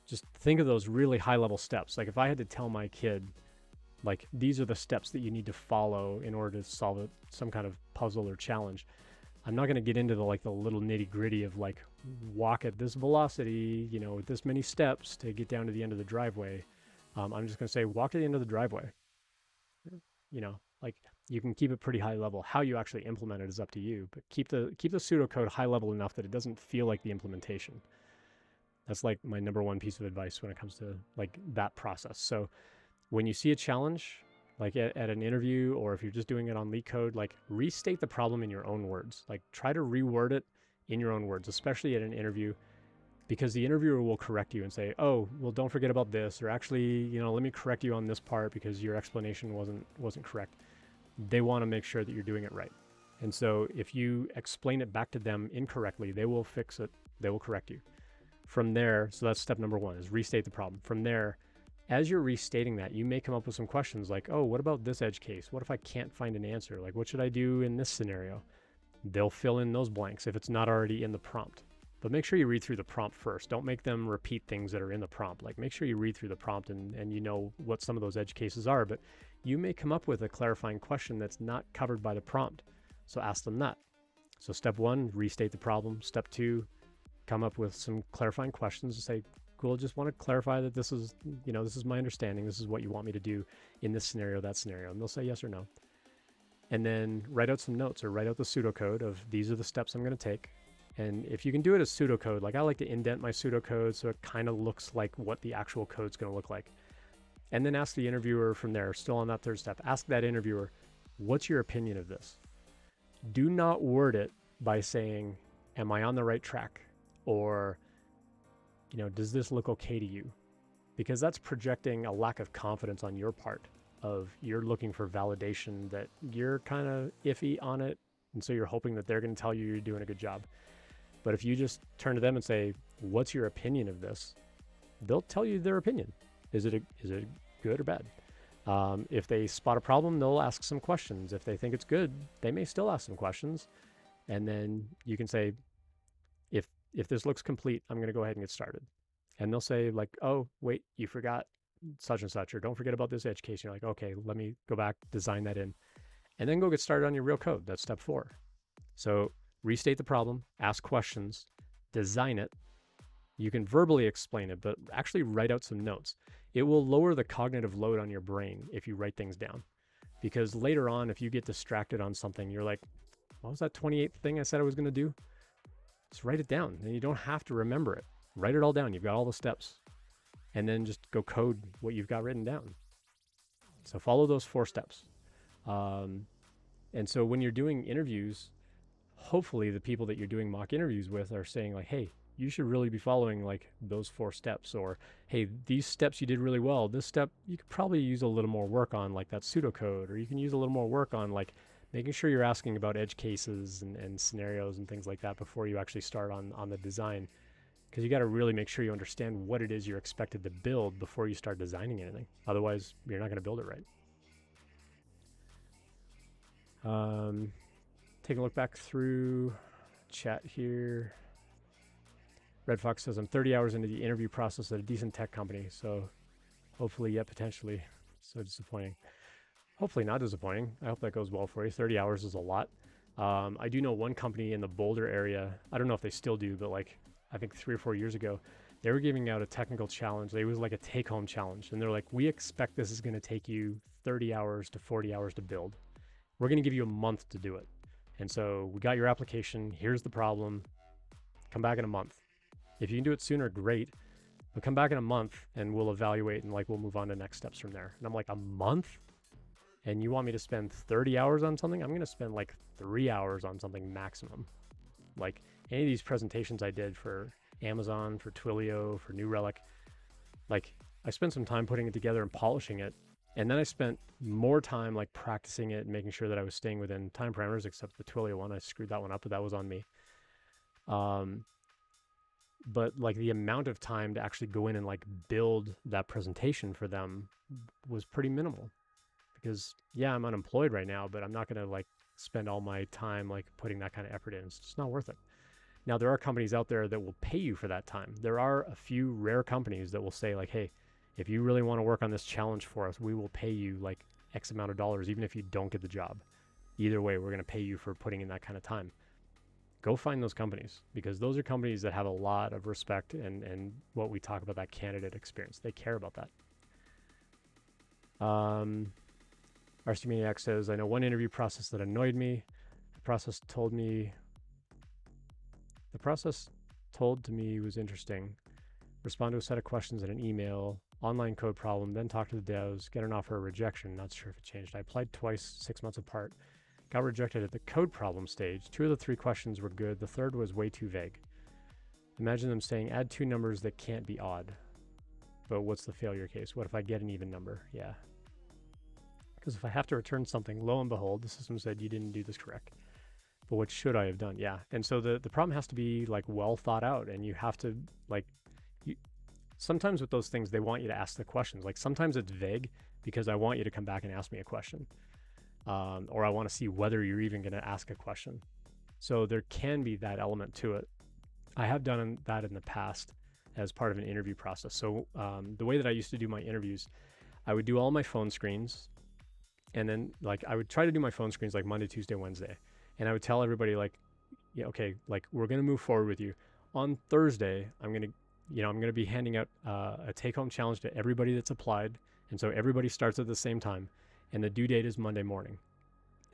just think of those really high level steps. Like if I had to tell my kid, like, these are the steps that you need to follow in order to solve some kind of puzzle or challenge, I'm not going to get into the like the little nitty gritty of like walk at this velocity, you know, with this many steps to get down to the end of the driveway. I'm just going to say walk to the end of the driveway. You know, like you can keep it pretty high level. How you actually implement it is up to you, but keep the pseudocode high level enough that it doesn't feel like the implementation. That's like my number one piece of advice when it comes to like that process. So when you see a challenge, like at an interview, or if you're just doing it on LeetCode, like restate the problem in your own words. Like try to reword it in your own words, especially at an interview, because the interviewer will correct you and say, oh, well, don't forget about this, or actually, you know, let me correct you on this part because your explanation wasn't correct. They want to make sure that you're doing it right. And so if you explain it back to them incorrectly, they will fix it. They will correct you. From there, so that's step number one, is restate the problem. From there, as you're restating that, you may come up with some questions like, oh, what about this edge case? What if I can't find an answer? Like, what should I do in this scenario? They'll fill in those blanks if it's not already in the prompt. But make sure you read through the prompt first. Don't make them repeat things that are in the prompt. Like, make sure you read through the prompt and you know what some of those edge cases are. But you may come up with a clarifying question that's not covered by the prompt. So ask them that. So step one, restate the problem. Step two, come up with some clarifying questions and say, cool, just want to clarify that this is, you know, this is my understanding. This is what you want me to do in this scenario, that scenario. And they'll say yes or no. And then write out some notes or write out the pseudocode of these are the steps I'm going to take. And if you can do it as pseudocode, like I like to indent my pseudocode so it kind of looks like what the actual code's going to look like. And then ask the interviewer from there, still on that third step, ask that interviewer, what's your opinion of this? Do not word it by saying, am I on the right track? Or, you know, does this look okay to you? Because that's projecting a lack of confidence on your part of you're looking for validation that you're kind of iffy on it. And so you're hoping that they're going to tell you you're doing a good job. But if you just turn to them and say, what's your opinion of this? They'll tell you their opinion. Is it good or bad? If they spot a problem, they'll ask some questions. If they think it's good, they may still ask some questions. And then you can say, if this looks complete, I'm going to go ahead and get started. And they'll say like, oh, wait, you forgot such and such, or don't forget about this edge case. You're like, okay, let me go back, design that in, and then go get started on your real code. That's step 4. So restate the problem, ask questions, design it. You can verbally explain it, but actually write out some notes. It will lower the cognitive load on your brain if you write things down. Because later on, if you get distracted on something, you're like, what was that 28th thing I said I was going to do? Just write it down, and you don't have to remember it. Write it all down. You've got all the steps. and then just go code what you've got written down. So follow those 4 steps. And so when you're doing interviews, hopefully the people that you're doing mock interviews with are saying like, hey, you should really be following like those 4 steps, or hey, these steps you did really well. This step you could probably use a little more work on, like that pseudocode, or you can use a little more work on like making sure you're asking about edge cases and scenarios and things like that before you actually start on the design. Because you got to really make sure you understand what it is you're expected to build before you start designing anything. Otherwise, you're not going to build it right. Take a look back through chat here. Red Fox says, I'm 30 hours into the interview process at a decent tech company, so hopefully, yet potentially. So disappointing. Hopefully not disappointing. I hope that goes well for you. 30 hours is a lot. I do know one company in the Boulder area. I don't know if they still do, but like I think 3 or 4 years ago, they were giving out a technical challenge. It was like a take-home challenge. And they're like, we expect this is going to take you 30 hours to 40 hours to build. We're going to give you a month to do it. And so we got your application. Here's the problem. Come back in a month. If you can do it sooner, great. But come back in a month and we'll evaluate and like we'll move on to next steps from there. And I'm like, a month? And you want me to spend 30 hours on something? I'm going to spend like 3 hours on something maximum. Like any of these presentations I did for Amazon, for Twilio, for New Relic, like I spent some time putting it together and polishing it. And then I spent more time like practicing it and making sure that I was staying within time parameters, except the Twilio one. I screwed that one up, but that was on me. But like the amount of time to actually go in and like build that presentation for them was pretty minimal. Because yeah, I'm unemployed right now, but I'm not going to like spend all my time like putting that kind of effort in. It's just not worth it. Now, there are companies out there that will pay you for that time. There are a few rare companies that will say like, hey, if you really want to work on this challenge for us, we will pay you like X amount of dollars, even if you don't get the job. Either way, we're going to pay you for putting in that kind of time. Go find those companies, because those are companies that have a lot of respect and what we talk about, that candidate experience. They care about that. RC Maniac says, I know one interview process that annoyed me. The process told to me was interesting. Respond to a set of questions in an email, online code problem, then talk to the devs, get an offer or rejection. Not sure if it changed. I applied twice, 6 months apart. Got rejected at the code problem stage. 2 of the 3 questions were good. The third was way too vague. Imagine them saying, add 2 numbers that can't be odd. But what's the failure case? What if I get an even number? Yeah. Because if I have to return something, lo and behold, the system said you didn't do this correct. But what should I have done? Yeah. And so the problem has to be like well thought out, and you have to like, sometimes with those things, they want you to ask the questions. Like sometimes it's vague because I want you to come back and ask me a question. Or I want to see whether you're even going to ask a question. So there can be that element to it. I have done that in the past as part of an interview process. So the way that I used to do my interviews, I would do all my phone screens, and then like I would try to do my phone screens like Monday, Tuesday, Wednesday. And I would tell everybody like, yeah, okay, like we're going to move forward with you. On Thursday, I'm going to be handing out a take-home challenge to everybody that's applied. And so everybody starts at the same time. And the due date is Monday morning.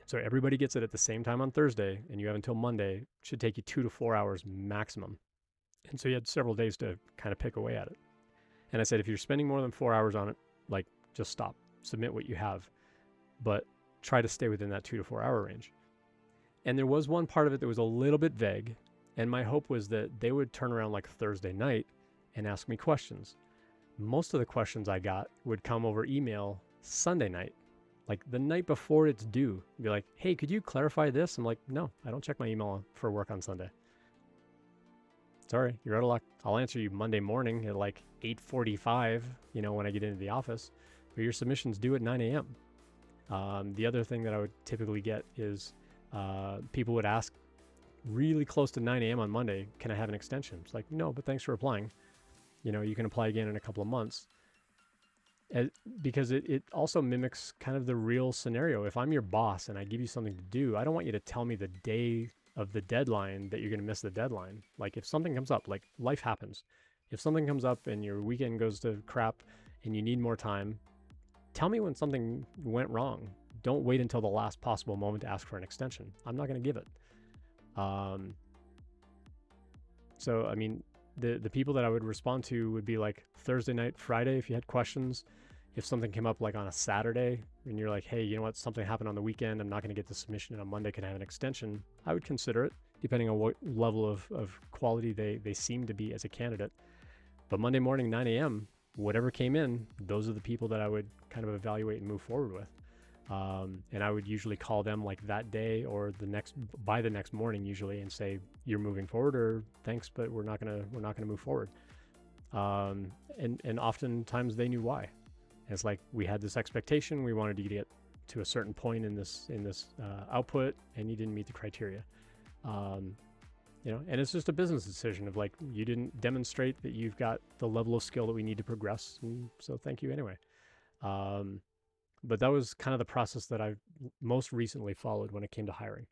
So everybody gets it at the same time on Thursday, and you have until Monday. It should take you 2 to 4 hours maximum. And so you had several days to kind of pick away at it. And I said, if you're spending more than 4 hours on it, like just stop, submit what you have, but try to stay within that 2 to 4 hour range. And there was one part of it that was a little bit vague. And my hope was that they would turn around like Thursday night and ask me questions. Most of the questions I got would come over email Sunday night. Like the night before it's due, be like, hey, could you clarify this? I'm like, no, I don't check my email for work on Sunday. Sorry, you're out of luck. I'll answer you Monday morning at like 8:45, when I get into the office, but your submission's due at 9 a.m. The other thing that I would typically get is people would ask really close to 9 a.m. on Monday, can I have an extension? It's like, no, but thanks for applying. You can apply again in a couple of months. Because it also mimics kind of the real scenario. If I'm your boss and I give you something to do, I don't want you to tell me the day of the deadline that you're going to miss the deadline. Like if something comes up, like life happens. If something comes up and your weekend goes to crap and you need more time, tell me when something went wrong. Don't wait until the last possible moment to ask for an extension. I'm not going to give it. So, I mean, the people that I would respond to would be like Thursday night, Friday, if you had questions. If something came up like on a Saturday and you're like, hey, you know what, something happened on the weekend, I'm not going to get the submission in on Monday, can I have an extension? I would consider it, depending on what level of quality they seem to be as a candidate. But Monday morning, 9 a.m., whatever came in, those are the people that I would kind of evaluate and move forward with. And I would usually call them like that day or by the next morning usually, and say, you're moving forward, or thanks, but we're not gonna move forward. And oftentimes they knew why. And it's like, we had this expectation, we wanted to get to a certain point in this output, and you didn't meet the criteria. And it's just a business decision of like, you didn't demonstrate that you've got the level of skill that we need to progress, and so thank you anyway. But that was kind of the process that I've most recently followed when it came to hiring.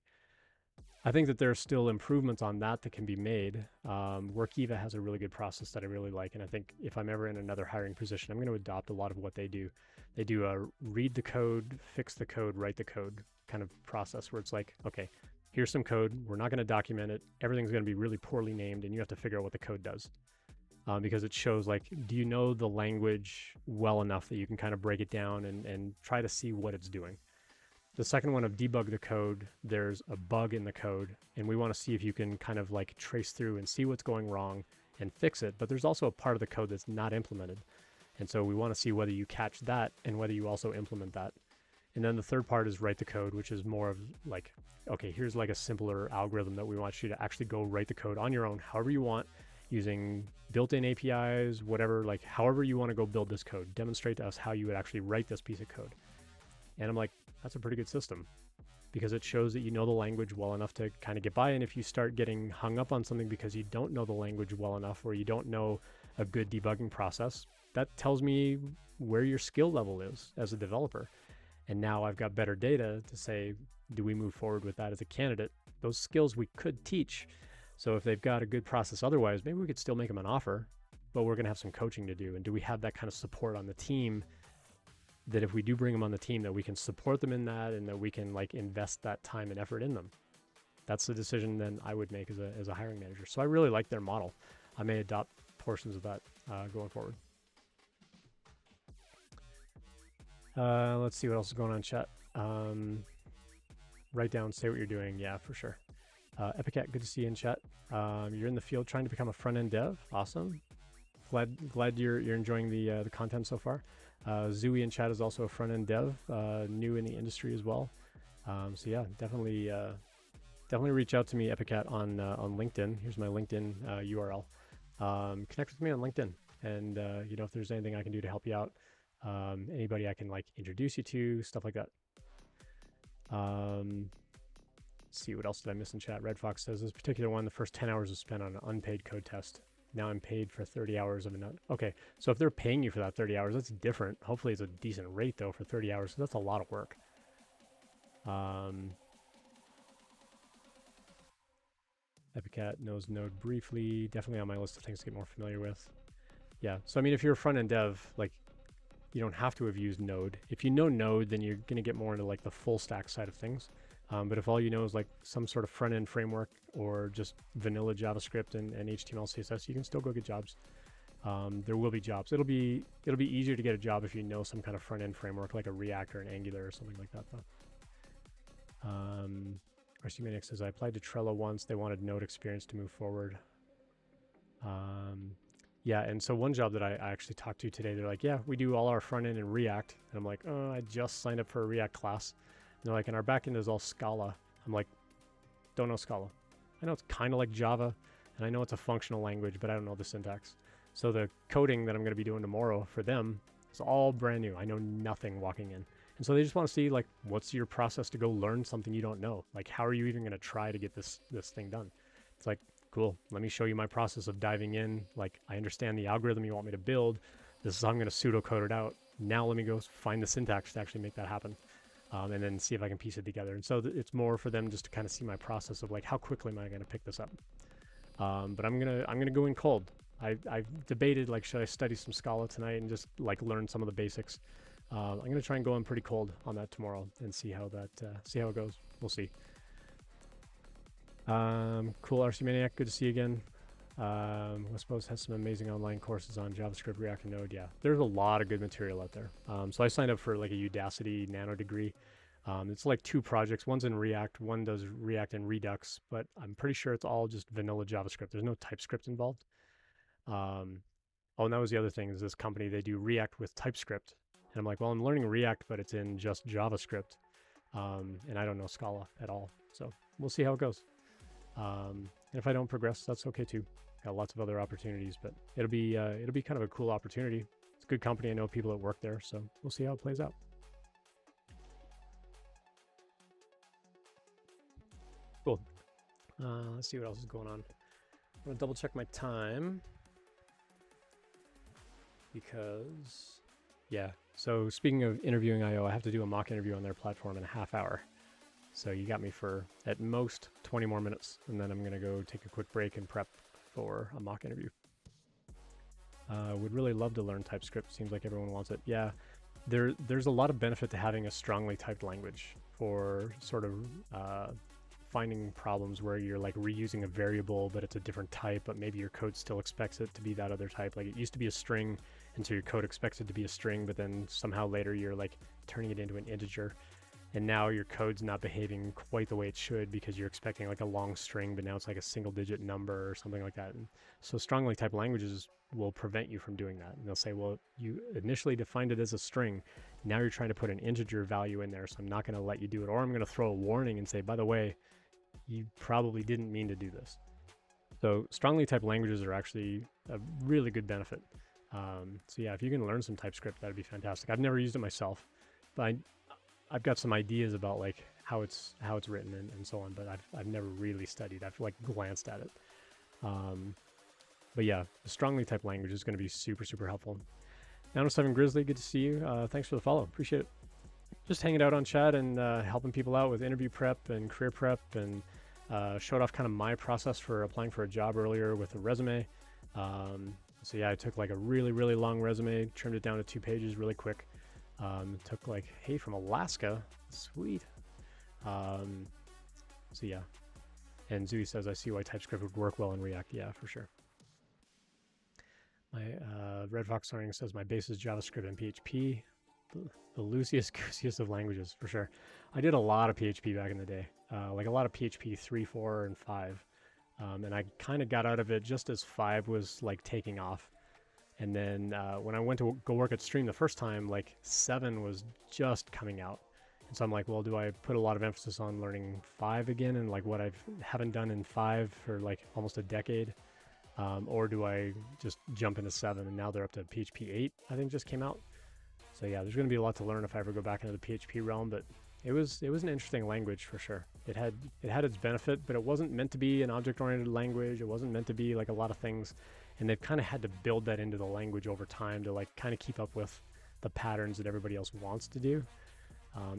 I think that there's still improvements on that can be made. Workiva has a really good process that I really like, and I think if I'm ever in another hiring position, I'm going to adopt a lot of what they do. They do a read the code, fix the code, write the code kind of process, where it's like, okay, here's some code, we're not going to document it, everything's going to be really poorly named, and you have to figure out what the code does. Because it shows like, do you know the language well enough that you can kind of break it down and try to see what it's doing. The second one of debug the code, there's a bug in the code, and we want to see if you can kind of like trace through and see what's going wrong and fix it. But there's also a part of the code that's not implemented. And so we want to see whether you catch that and whether you also implement that. And then the third part is write the code, which is more of like, okay, here's like a simpler algorithm that we want you to actually go write the code on your own, however you want, using built-in APIs, whatever, like however you want to go build this code. Demonstrate to us how you would actually write this piece of code. And I'm like, that's a pretty good system, because it shows that you know the language well enough to kind of get by. And if you start getting hung up on something because you don't know the language well enough, or you don't know a good debugging process, that tells me where your skill level is as a developer. And now I've got better data to say, do we move forward with that as a candidate? Those skills we could teach. So if they've got a good process otherwise, maybe we could still make them an offer, but we're going to have some coaching to do. And do we have that kind of support on the team, that if we do bring them on the team, that we can support them in that, and that we can like invest that time and effort in them? That's the decision then I would make as a hiring manager. So I really like their model. I may adopt portions of that going forward. Let's see what else is going on in chat. Write down, say what you're doing. Yeah, for sure. Epicat, good to see you in chat. You're in the field trying to become a front-end dev. Awesome. Glad you're enjoying the content so far. Zooey in chat is also a front-end dev, new in the industry as well. So yeah, definitely reach out to me, Epicat, on LinkedIn. Here's my LinkedIn URL. Connect with me on LinkedIn, and if there's anything I can do to help you out, anybody I can like introduce you to, stuff like that. See, what else did I miss in chat? Red Fox says, this particular one, the first 10 hours was spent on an unpaid code test. Now I'm paid for 30 hours of a okay, so if they're paying you for that 30 hours, that's different. Hopefully it's a decent rate though for 30 hours. So that's a lot of work. Epicat knows Node briefly. Definitely on my list of things to get more familiar with. Yeah, so I mean, if you're a front-end dev, like, you don't have to have used Node. If you know Node, then you're going to get more into like the full stack side of things. But if all you know is like some sort of front-end framework or just vanilla JavaScript and HTML, CSS, you can still go get jobs. There will be jobs. It'll be easier to get a job if you know some kind of front-end framework like a React or an Angular or something like that, though. RC Maniac says, I applied to Trello once. They wanted Node experience to move forward. Yeah, and so one job that I actually talked to today, they're like, yeah, we do all our front-end in React. And I'm like, oh, I just signed up for a React class. And they're like, and our backend is all Scala. I'm like, don't know Scala. I know it's kind of like Java, and I know it's a functional language, but I don't know the syntax. So the coding that I'm going to be doing tomorrow for them is all brand new. I know nothing walking in. And so they just want to see, like, what's your process to go learn something you don't know? Like, how are you even going to try to get this thing done? It's like, cool, let me show you my process of diving in. Like, I understand the algorithm you want me to build. This is how I'm going to pseudocode it out. Now let me go find the syntax to actually make that happen. And then see if I can piece it together. And so it's more for them just to kind of see my process of like, how quickly am I going to pick this up? But I'm gonna go in cold. I've debated, like, should I study some Scala tonight and just like learn some of the basics. I'm gonna try and go in pretty cold on that tomorrow and see how it goes. We'll see. Cool, RC Maniac, good to see you again. West Coast has some amazing online courses on JavaScript, React, and Node. Yeah, there's a lot of good material out there. So I signed up for like a Udacity nano degree. It's like 2 projects. One's in React, one does React and Redux, but I'm pretty sure it's all just vanilla JavaScript. There's no TypeScript involved. Oh, and that was the other thing is this company, they do React with TypeScript. And I'm like, well, I'm learning React, but it's in just JavaScript. And I don't know Scala at all. So we'll see how it goes. And if I don't progress, that's okay too. Got lots of other opportunities, but it'll be kind of a cool opportunity. It's a good company. I know people that work there, so we'll see how it plays out. Cool. Let's see what else is going on. I'm gonna double check my time because, yeah. So speaking of interviewing IO, I have to do a mock interview on their platform in a half hour. So you got me for at most 20 more minutes, and then I'm gonna go take a quick break and prep for a mock interview. Would really love to learn TypeScript. Seems like everyone wants it. Yeah, there's a lot of benefit to having a strongly typed language for sort of finding problems where you're like reusing a variable, but it's a different type, but maybe your code still expects it to be that other type. Like it used to be a string, and so your code expects it to be a string, but then somehow later you're like turning it into an integer. And now your code's not behaving quite the way it should because you're expecting like a long string, but now it's like a single digit number or something like that. And so strongly typed languages will prevent you from doing that. And they'll say, well, you initially defined it as a string. Now you're trying to put an integer value in there, so I'm not going to let you do it. Or I'm going to throw a warning and say, by the way, you probably didn't mean to do this. So strongly typed languages are actually a really good benefit. So yeah, if you can learn some TypeScript, that'd be fantastic. I've never used it myself, but I've got some ideas about like how it's written and so on, but I've never really studied. I've like glanced at it. But yeah, the strongly typed language is going to be super, super helpful. 907 Grizzly, good to see you. Thanks for the follow. Appreciate it. Just hanging out on chat and helping people out with interview prep and career prep, and showed off kind of my process for applying for a job earlier with a resume. So yeah, I took like a really, really long resume, trimmed it down to 2 pages really quick. Took like, hey, from Alaska, sweet. So yeah, and Zooey says, I see why TypeScript would work well in React. Yeah, for sure. My Red Fox Learning says my base is JavaScript and PHP, the loosest goosiest of languages, for sure. I did a lot of PHP back in the day, like a lot of PHP 3, 4, and 5. And I kind of got out of it just as 5 was like taking off. And then when I went to go work at Stream the first time, like 7 was just coming out. And so I'm like, well, do I put a lot of emphasis on learning 5 again and like what I haven't done in 5 for like almost a decade? Or do I just jump into 7? And now they're up to PHP 8, I think just came out. So yeah, there's going to be a lot to learn if I ever go back into the PHP realm, but it was an interesting language for sure. It had its benefit, but it wasn't meant to be an object-oriented language. It wasn't meant to be like a lot of things. And they've kind of had to build that into the language over time to like kind of keep up with the patterns that everybody else wants to do.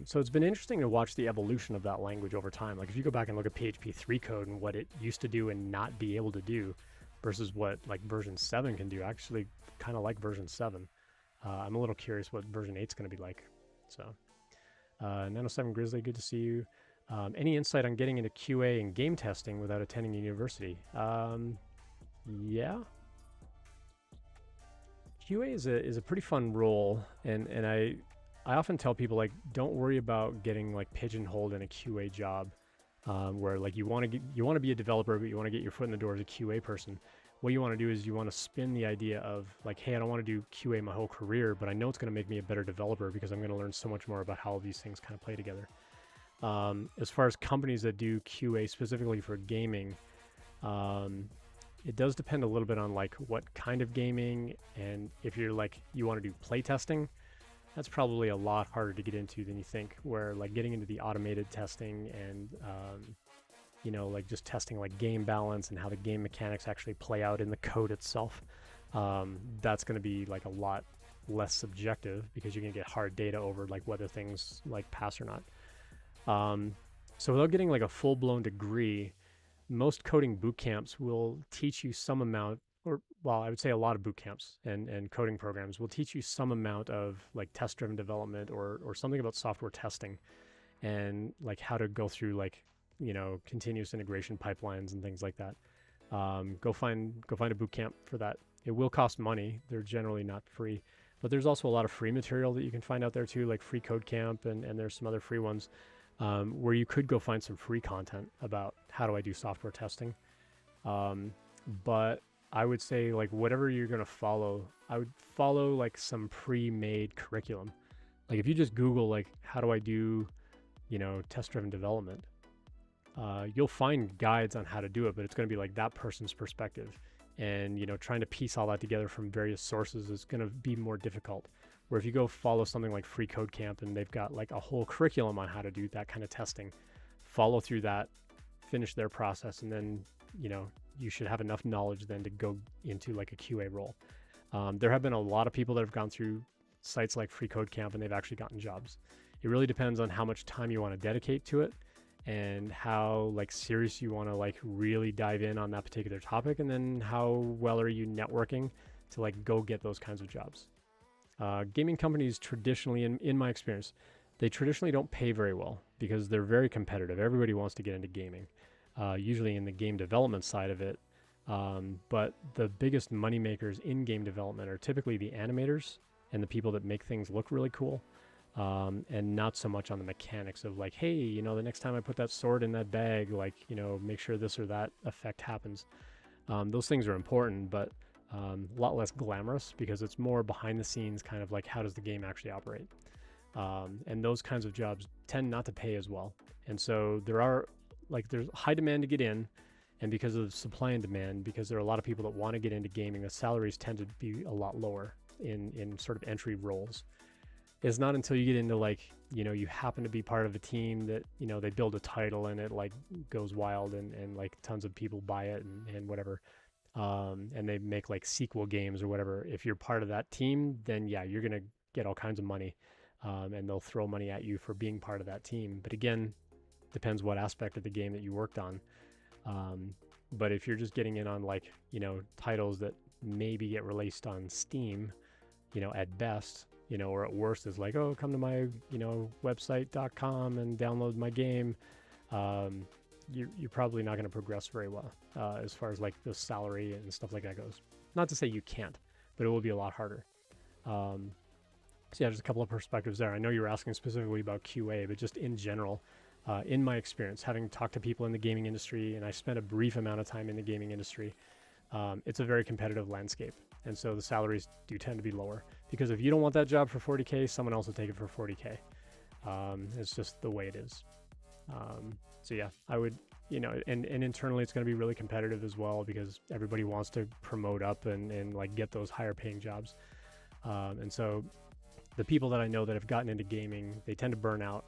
So it's been interesting to watch the evolution of that language over time. Like if you go back and look at PHP 3 code and what it used to do and not be able to do versus what like version 7 can do, I actually kind of like version 7. I'm a little curious what version 8 is going to be like. So 907 Grizzly, good to see you. Any insight on getting into QA and game testing without attending university? Yeah. QA is a pretty fun role, and I often tell people like don't worry about getting like pigeonholed in a QA job, where like you want to be a developer, but you want to get your foot in the door as a QA person. What you want to do is you want to spin the idea of like, hey, I don't want to do QA my whole career, but I know it's going to make me a better developer because I'm going to learn so much more about how all these things kind of play together. As far as companies that do QA specifically for gaming, it does depend a little bit on like what kind of gaming, and if you're like you want to do play testing, that's probably a lot harder to get into than you think, where like getting into the automated testing and you know, like just testing like game balance and how the game mechanics actually play out in the code itself, that's going to be like a lot less subjective because you can get hard data over like whether things like pass or not. So without getting like a full-blown degree, most coding boot camps will teach you some amount, or well, I would say a lot of boot camps and coding programs will teach you some amount of like test-driven development or something about software testing and like how to go through like, you know, continuous integration pipelines and things like that. Go find a boot camp for that. It will cost money. They're generally not free, but there's also a lot of free material that you can find out there too, like Free Code Camp, and there's some other free ones where you could go find some free content about how do I do software testing. But I would say, like, whatever you're going to follow, I would follow like some pre-made curriculum. Like if you just Google like how do I do, test-driven development, you'll find guides on how to do it, but it's going to be like that person's perspective. And, trying to piece all that together from various sources is going to be more difficult. Where if you go follow something like Free Code Camp and they've got like a whole curriculum on how to do that kind of testing, follow through that, finish their process, and then, you should have enough knowledge then to go into like a QA role. There have been a lot of people that have gone through sites like Free Code Camp and they've actually gotten jobs. It really depends on how much time you want to dedicate to it and how like serious you want to like really dive in on that particular topic, and then how well are you networking to like go get those kinds of jobs. Gaming companies traditionally, in my experience, they traditionally don't pay very well because they're very competitive. Everybody wants to get into gaming, usually in the game development side of it. But the biggest money makers in game development are typically the animators and the people that make things look really cool. And not so much on the mechanics of like, hey, the next time I put that sword in that bag, like, make sure this or that effect happens. Those things are important, but a lot less glamorous because it's more behind the scenes, kind of like how does the game actually operate. And those kinds of jobs tend not to pay as well. And so there's high demand to get in, and because of supply and demand, because there are a lot of people that want to get into gaming, the salaries tend to be a lot lower in sort of entry roles. It's not until you get into like, you happen to be part of a team that, they build a title and it like goes wild and like tons of people buy it and whatever. And they make like sequel games or whatever. If you're part of that team, then yeah, you're going to get all kinds of money. And they'll throw money at you for being part of that team. But again, depends what aspect of the game that you worked on. But if you're just getting in on like, titles that maybe get released on Steam, at best, or at worst is like, oh, come to my, website.com and download my game. You're probably not going to progress very well as far as like the salary and stuff like that goes. Not to say you can't, but it will be a lot harder. So yeah, there's a couple of perspectives there. I know you were asking specifically about QA, but just in general, in my experience, having talked to people in the gaming industry, and I spent a brief amount of time in the gaming industry, it's a very competitive landscape. And so the salaries do tend to be lower because if you don't want that job for 40K, someone else will take it for 40K. It's just the way it is. So yeah, I would, and internally it's going to be really competitive as well because everybody wants to promote up and like get those higher paying jobs. And so the people that I know that have gotten into gaming, they tend to burn out,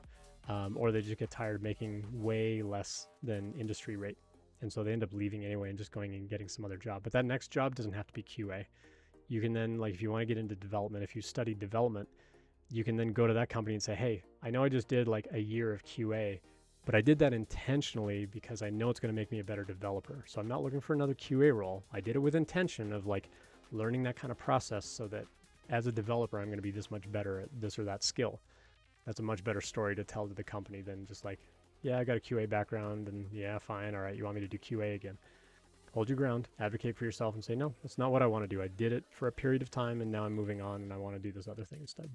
or they just get tired of making way less than industry rate. And so they end up leaving anyway and just going and getting some other job. But that next job doesn't have to be QA. You can then, like, if you want to get into development, if you studied development, you can then go to that company and say, hey, I know I just did like a year of QA, but I did that intentionally because I know it's going to make me a better developer. So I'm not looking for another QA role. I did it with intention of like learning that kind of process so that as a developer, I'm going to be this much better at this or that skill. That's a much better story to tell to the company than just like, yeah, I got a QA background and yeah, fine. All right. You want me to do QA again? Hold your ground, advocate for yourself and say, no, that's not what I want to do. I did it for a period of time and now I'm moving on and I want to do this other thing instead.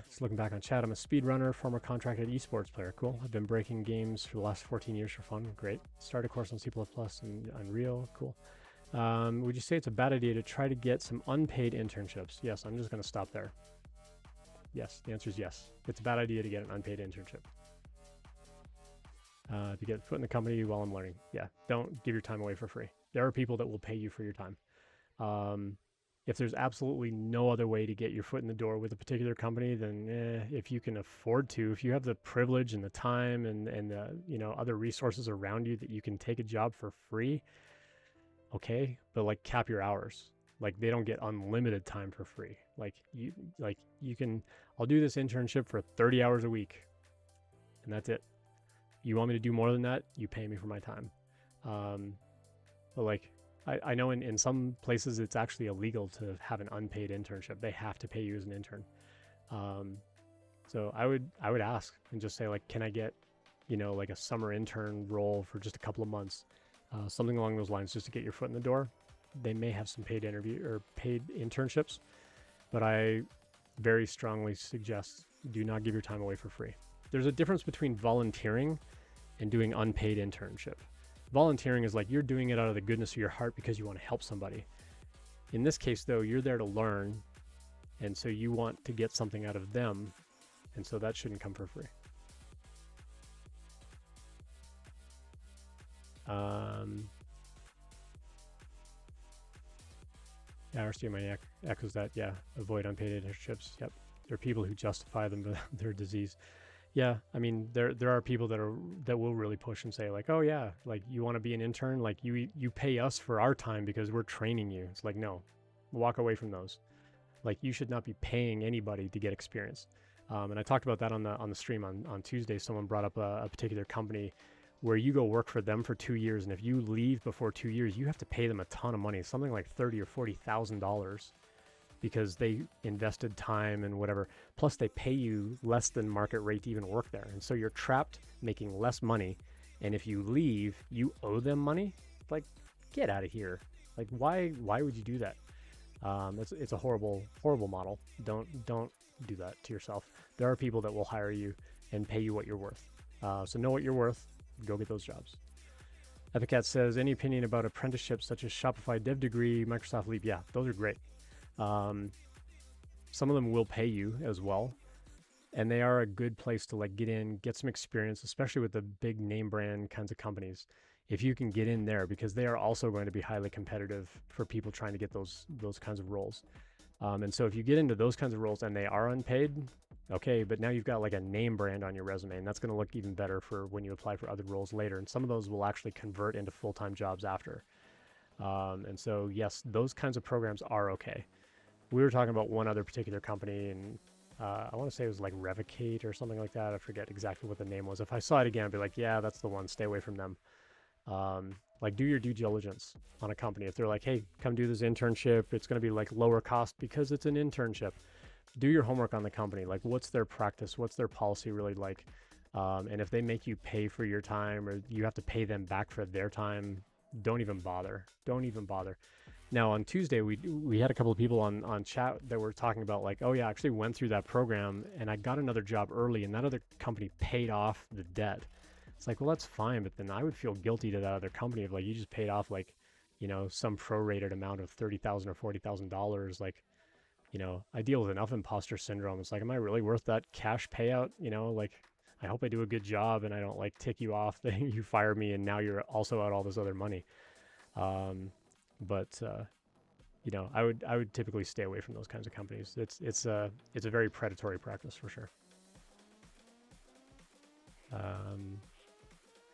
Just looking back on chat, I'm a speedrunner, former contracted esports player. Cool. I've been breaking games for the last 14 years for fun. Great. Started a course on C++ and Unreal. Cool. Would you say it's a bad idea to try to get some unpaid internships? Yes, I'm just going to stop there. Yes, the answer is yes. It's a bad idea to get an unpaid internship. To get a foot in the company while I'm learning. Yeah, don't give your time away for free. There are people that will pay you for your time. If there's absolutely no other way to get your foot in the door with a particular company, then if you can afford to, if you have the privilege and the time and the other resources around you that you can take a job for free, okay, but like cap your hours. Like they don't get unlimited time for free. You can, I'll do this internship for 30 hours a week and that's it. You want me to do more than that? You pay me for my time. But like, I know in some places it's actually illegal to have an unpaid internship. They have to pay you as an intern. So I would ask and just say like, can I get, you know, like a summer intern role for just a couple of months, something along those lines, just to get your foot in the door. They may have some paid internships, but I very strongly suggest do not give your time away for free. There's a difference between volunteering and doing unpaid internship. Volunteering is like you're doing it out of the goodness of your heart because you want to help somebody. In this case, though, you're there to learn, and so you want to get something out of them, and so that shouldn't come for free. Yeah, RCMI echoes that. Yeah, avoid unpaid internships. Yep, there are people who justify them with their disease. Yeah, I mean, there are people that will really push and say like, oh yeah, like you want to be an intern, like you pay us for our time because we're training you. It's like, no, walk away from those. Like you should not be paying anybody to get experience. And I talked about that on the stream on Tuesday. Someone brought up a particular company where you go work for them for 2 years, and if you leave before 2 years, you have to pay them a ton of money, something like $30,000 or $40,000. Because they invested time and whatever. Plus, they pay you less than market rate to even work there. And so you're trapped making less money. And if you leave, you owe them money. Like, get out of here. Like, why would you do that? It's a horrible model. Don't do that to yourself. There are people that will hire you and pay you what you're worth. So know what you're worth. Go get those jobs. Epiccat says, any opinion about apprenticeships such as Shopify Dev Degree, Microsoft Leap? Yeah, those are great. Some of them will pay you as well, and they are a good place to like get in, get some experience, especially with the big name brand kinds of companies. If you can get in there, because they are also going to be highly competitive for people trying to get those kinds of roles. And so if you get into those kinds of roles and they are unpaid, okay, but now you've got like a name brand on your resume, and that's going to look even better for when you apply for other roles later. And some of those will actually convert into full-time jobs after. And so yes, those kinds of programs are okay. We were talking about one other particular company, and I want to say it was like Revocate or something like that. I forget exactly what the name was. If I saw it again, I'd be like, yeah, that's the one. Stay away from them. Like do your due diligence on a company. If they're like, hey, come do this internship, it's going to be like lower cost because it's an internship. Do your homework on the company. Like what's their practice? What's their policy really like? And if they make you pay for your time or you have to pay them back for their time, don't even bother. Don't even bother. Now on Tuesday, we had a couple of people on chat that were talking about like, oh yeah, I actually went through that program and I got another job early and that other company paid off the debt. It's like, well, that's fine, but then I would feel guilty to that other company if like you just paid off like, you know, some prorated amount of $30,000 or $40,000. Like, you know, I deal with enough imposter syndrome. It's like, am I really worth that cash payout? You know, like I hope I do a good job and I don't like tick you off that you fire me and now you're also out all this other money. But you know, I would typically stay away from those kinds of companies. It's a very predatory practice for sure.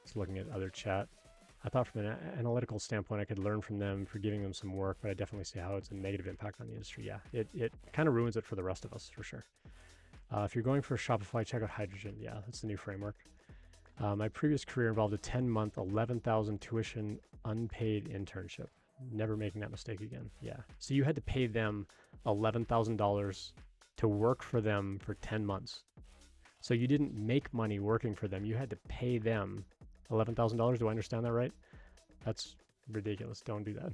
Just looking at other chat, I thought from an analytical standpoint I could learn from them for giving them some work, but I definitely see how it's a negative impact on the industry. Yeah, it kind of ruins it for the rest of us for sure. If you're going for Shopify, check out Hydrogen. Yeah, that's the new framework. My previous career involved a 10-month, $11,000 tuition unpaid internship. Never making that mistake again. Yeah. So you had to pay them $11,000 to work for them for 10 months. So you didn't make money working for them. You had to pay them $11,000. Do I understand that right? That's ridiculous. Don't do that.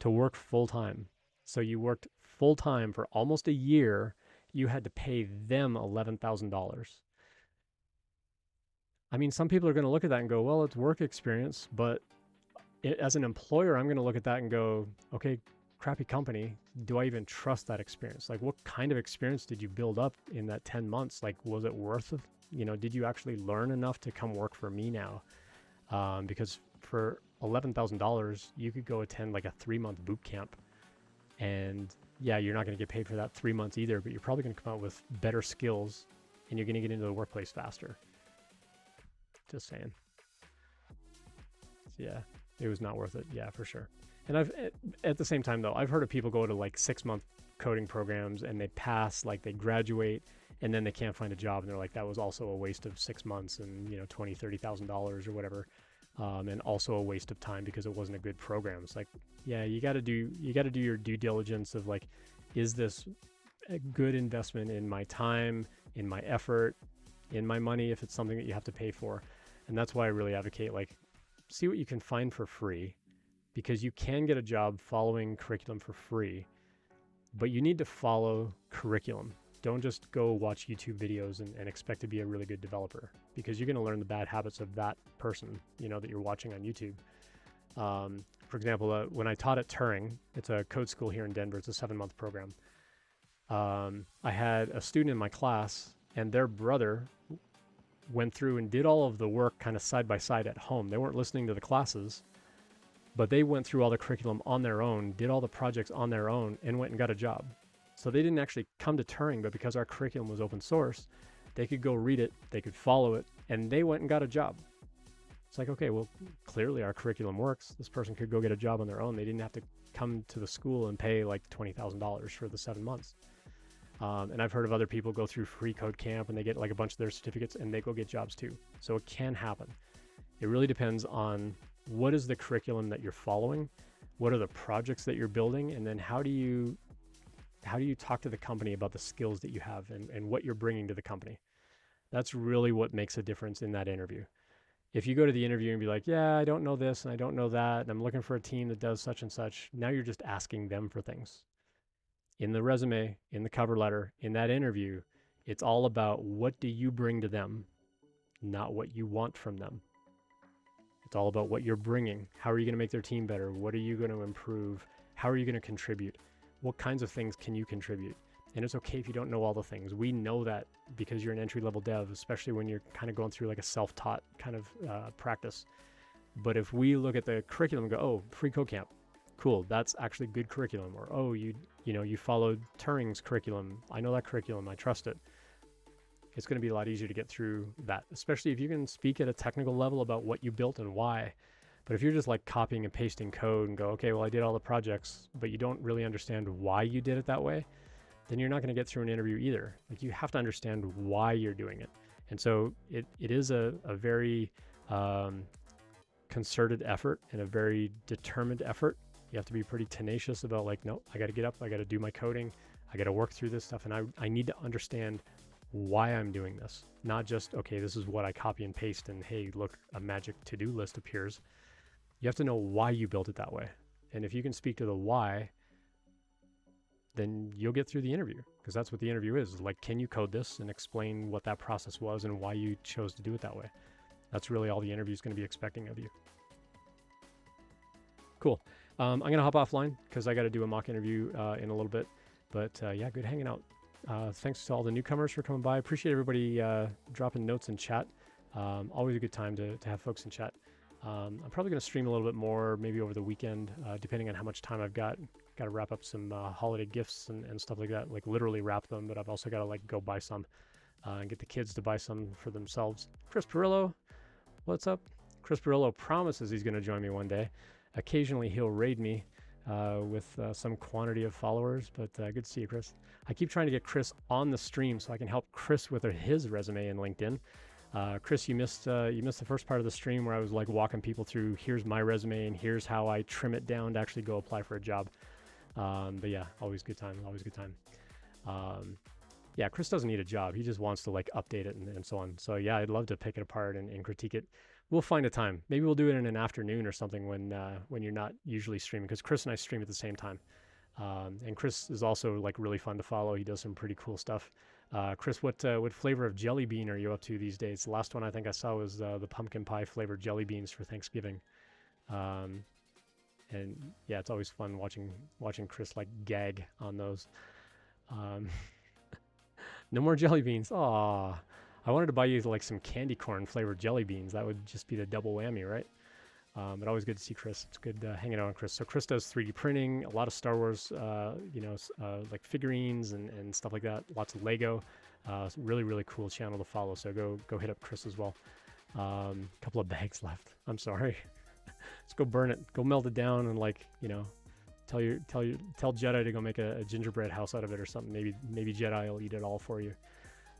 To work full time. So you worked full time for almost a year. You had to pay them $11,000. I mean, some people are going to look at that and go, well, it's work experience, but as an employer, I'm going to look at that and go, okay, crappy company. Do I even trust that experience? Like, what kind of experience did you build up in that 10 months? Like, was it worth it? You know, did you actually learn enough to come work for me now? Because for $11,000, you could go attend like a 3-month boot camp. And yeah, you're not going to get paid for that 3 months either, but you're probably going to come out with better skills and you're going to get into the workplace faster. Just saying. Yeah. It was not worth it. Yeah, for sure. And at the same time though, I've heard of people go to like 6-month coding programs and they pass, like they graduate and then they can't find a job. And they're like, that was also a waste of 6 months and, you know, $20,000, $30,000 or whatever. And also a waste of time because it wasn't a good program. It's like, yeah, you got to do your due diligence of like, is this a good investment in my time, in my effort? in my money if it's something that you have to pay for. And that's why I really advocate, like, see what you can find for free, because you can get a job following curriculum for free, but you need to follow curriculum. Don't just go watch YouTube videos and expect to be a really good developer, because you're going to learn the bad habits of that person, that you're watching on YouTube. For example, when I taught at Turing, it's a code school here in Denver. It's a 7-month program. I had a student in my class, and their brother went through and did all of the work kind of side by side at home. They weren't listening to the classes, but they went through all the curriculum on their own, did all the projects on their own, and went and got a job. So they didn't actually come to Turing, but because our curriculum was open source, they could go read it, they could follow it, and they went and got a job. It's like, okay, well, clearly our curriculum works. This person could go get a job on their own. They didn't have to come to the school and pay like $20,000 for the 7 months. And I've heard of other people go through free code camp and they get like a bunch of their certificates and they go get jobs too. So it can happen. It really depends on what is the curriculum that you're following, what are the projects that you're building, and then how do you talk to the company about the skills that you have and what you're bringing to the company. That's really what makes a difference in that interview. If you go to the interview and be like, yeah, I don't know this and I don't know that, and I'm looking for a team that does such and such, now you're just asking them for things. In the resume, in the cover letter, in that interview, it's all about what do you bring to them, not what you want from them. It's all about what you're bringing. How are you going to make their team better? What are you going to improve? How are you going to contribute? What kinds of things can you contribute? And it's okay if you don't know all the things. We know that because you're an entry-level dev, especially when you're kind of going through like a self-taught kind of practice. But if we look at the curriculum and go, oh, free code camp, cool, that's actually good curriculum. Or, oh, you followed Turing's curriculum. I know that curriculum. I trust it. It's going to be a lot easier to get through that, especially if you can speak at a technical level about what you built and why. But if you're just like copying and pasting code and go, okay, well, I did all the projects, but you don't really understand why you did it that way, then you're not going to get through an interview either. Like, you have to understand why you're doing it. And so it is a very concerted effort and a very determined effort. You have to be pretty tenacious about like, no, I got to get up, I got to do my coding, I got to work through this stuff, and I need to understand why I'm doing this. Not just, okay, this is what I copy and paste and hey, look, a magic to-do list appears. You have to know why you built it that way. And if you can speak to the why, then you'll get through the interview, because that's what the interview is. Like, can you code this and explain what that process was and why you chose to do it that way? That's really all the interview is going to be expecting of you. Cool. I'm going to hop offline because I got to do a mock interview in a little bit. But yeah, good hanging out. Thanks to all the newcomers for coming by. Appreciate everybody dropping notes in chat. Always a good time to have folks in chat. I'm probably going to stream a little bit more, maybe over the weekend, depending on how much time I've got. Got to wrap up some holiday gifts and stuff like that, like literally wrap them, but I've also got to like go buy some and get the kids to buy some for themselves. Chris Perillo, what's up? Chris Perillo promises he's going to join me one day. Occasionally he'll raid me with some quantity of followers, but good to see you, Chris. I keep trying to get Chris on the stream so I can help Chris with his resume in LinkedIn. Chris, you missed the first part of the stream where I was like walking people through, here's my resume and here's how I trim it down to actually go apply for a job. But yeah, always good time. Yeah, Chris doesn't need a job. He just wants to like update it and so on. So yeah, I'd love to pick it apart and critique it. We'll find a time. Maybe we'll do it in an afternoon or something when you're not usually streaming, because Chris and I stream at the same time. And Chris is also like really fun to follow. He does some pretty cool stuff. Chris, what flavor of jelly bean are you up to these days? The last one I think I saw was the pumpkin pie flavored jelly beans for Thanksgiving. And yeah, it's always fun watching Chris like gag on those. No more jelly beans. Aw, I wanted to buy you like some candy corn flavored jelly beans. That would just be the double whammy, right? But always good to see Chris. It's good hanging out with Chris. So Chris does 3D printing, a lot of Star Wars, like figurines and stuff like that. Lots of Lego. Really, really cool channel to follow. So go hit up Chris as well. Couple of bags left. I'm sorry. Let's go burn it. Go melt it down and tell Jedi to go make a gingerbread house out of it or something. Maybe Jedi will eat it all for you.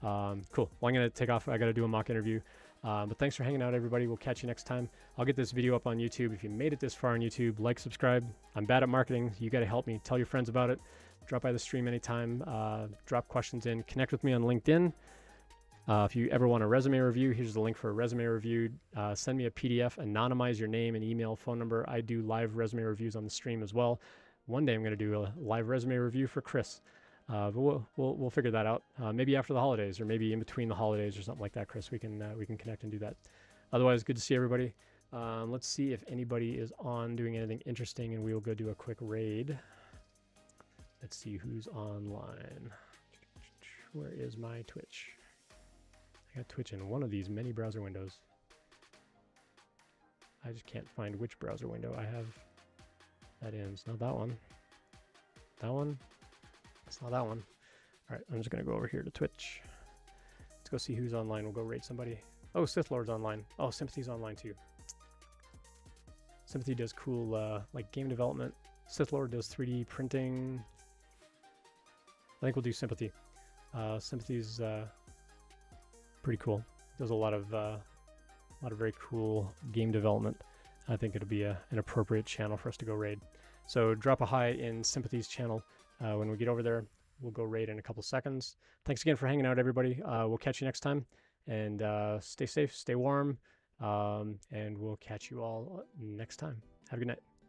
Cool. Well, I'm gonna take off. I gotta do a mock interview. But thanks for hanging out, everybody. We'll catch you next time. I'll get this video up on YouTube. If you made it this far on YouTube, like, subscribe. I'm bad at marketing. You got to help me. Tell your friends about it. Drop by the stream anytime. Drop questions in. Connect with me on LinkedIn. If you ever want a resume review, here's the link for a resume review. Send me a PDF, anonymize your name and email, phone number. I do live resume reviews on the stream as well. One day I'm going to do a live resume review for Chris. But we'll figure that out. Maybe after the holidays, or maybe in between the holidays, or something like that. Chris, we can connect and do that. Otherwise, good to see everybody. Let's see if anybody is on doing anything interesting, and we will go do a quick raid. Let's see who's online. Where is my Twitch? I got Twitch in one of these many browser windows. I just can't find which browser window I have that in. It's not that one. That one? It's not that one. All right, I'm just going to go over here to Twitch. Let's go see who's online. We'll go raid somebody. Oh, Sith Lord's online. Oh, Sympathy's online too. Sympathy does cool like game development. Sith Lord does 3D printing. I think we'll do Sympathy. Sympathy's pretty cool. Does a lot of very cool game development. I think it'll be an appropriate channel for us to go raid. So drop a hi in Sympathy's channel. When we get over there, we'll go raid in a couple seconds. Thanks again for hanging out, everybody. We'll catch you next time. And stay safe, stay warm, and we'll catch you all next time. Have a good night.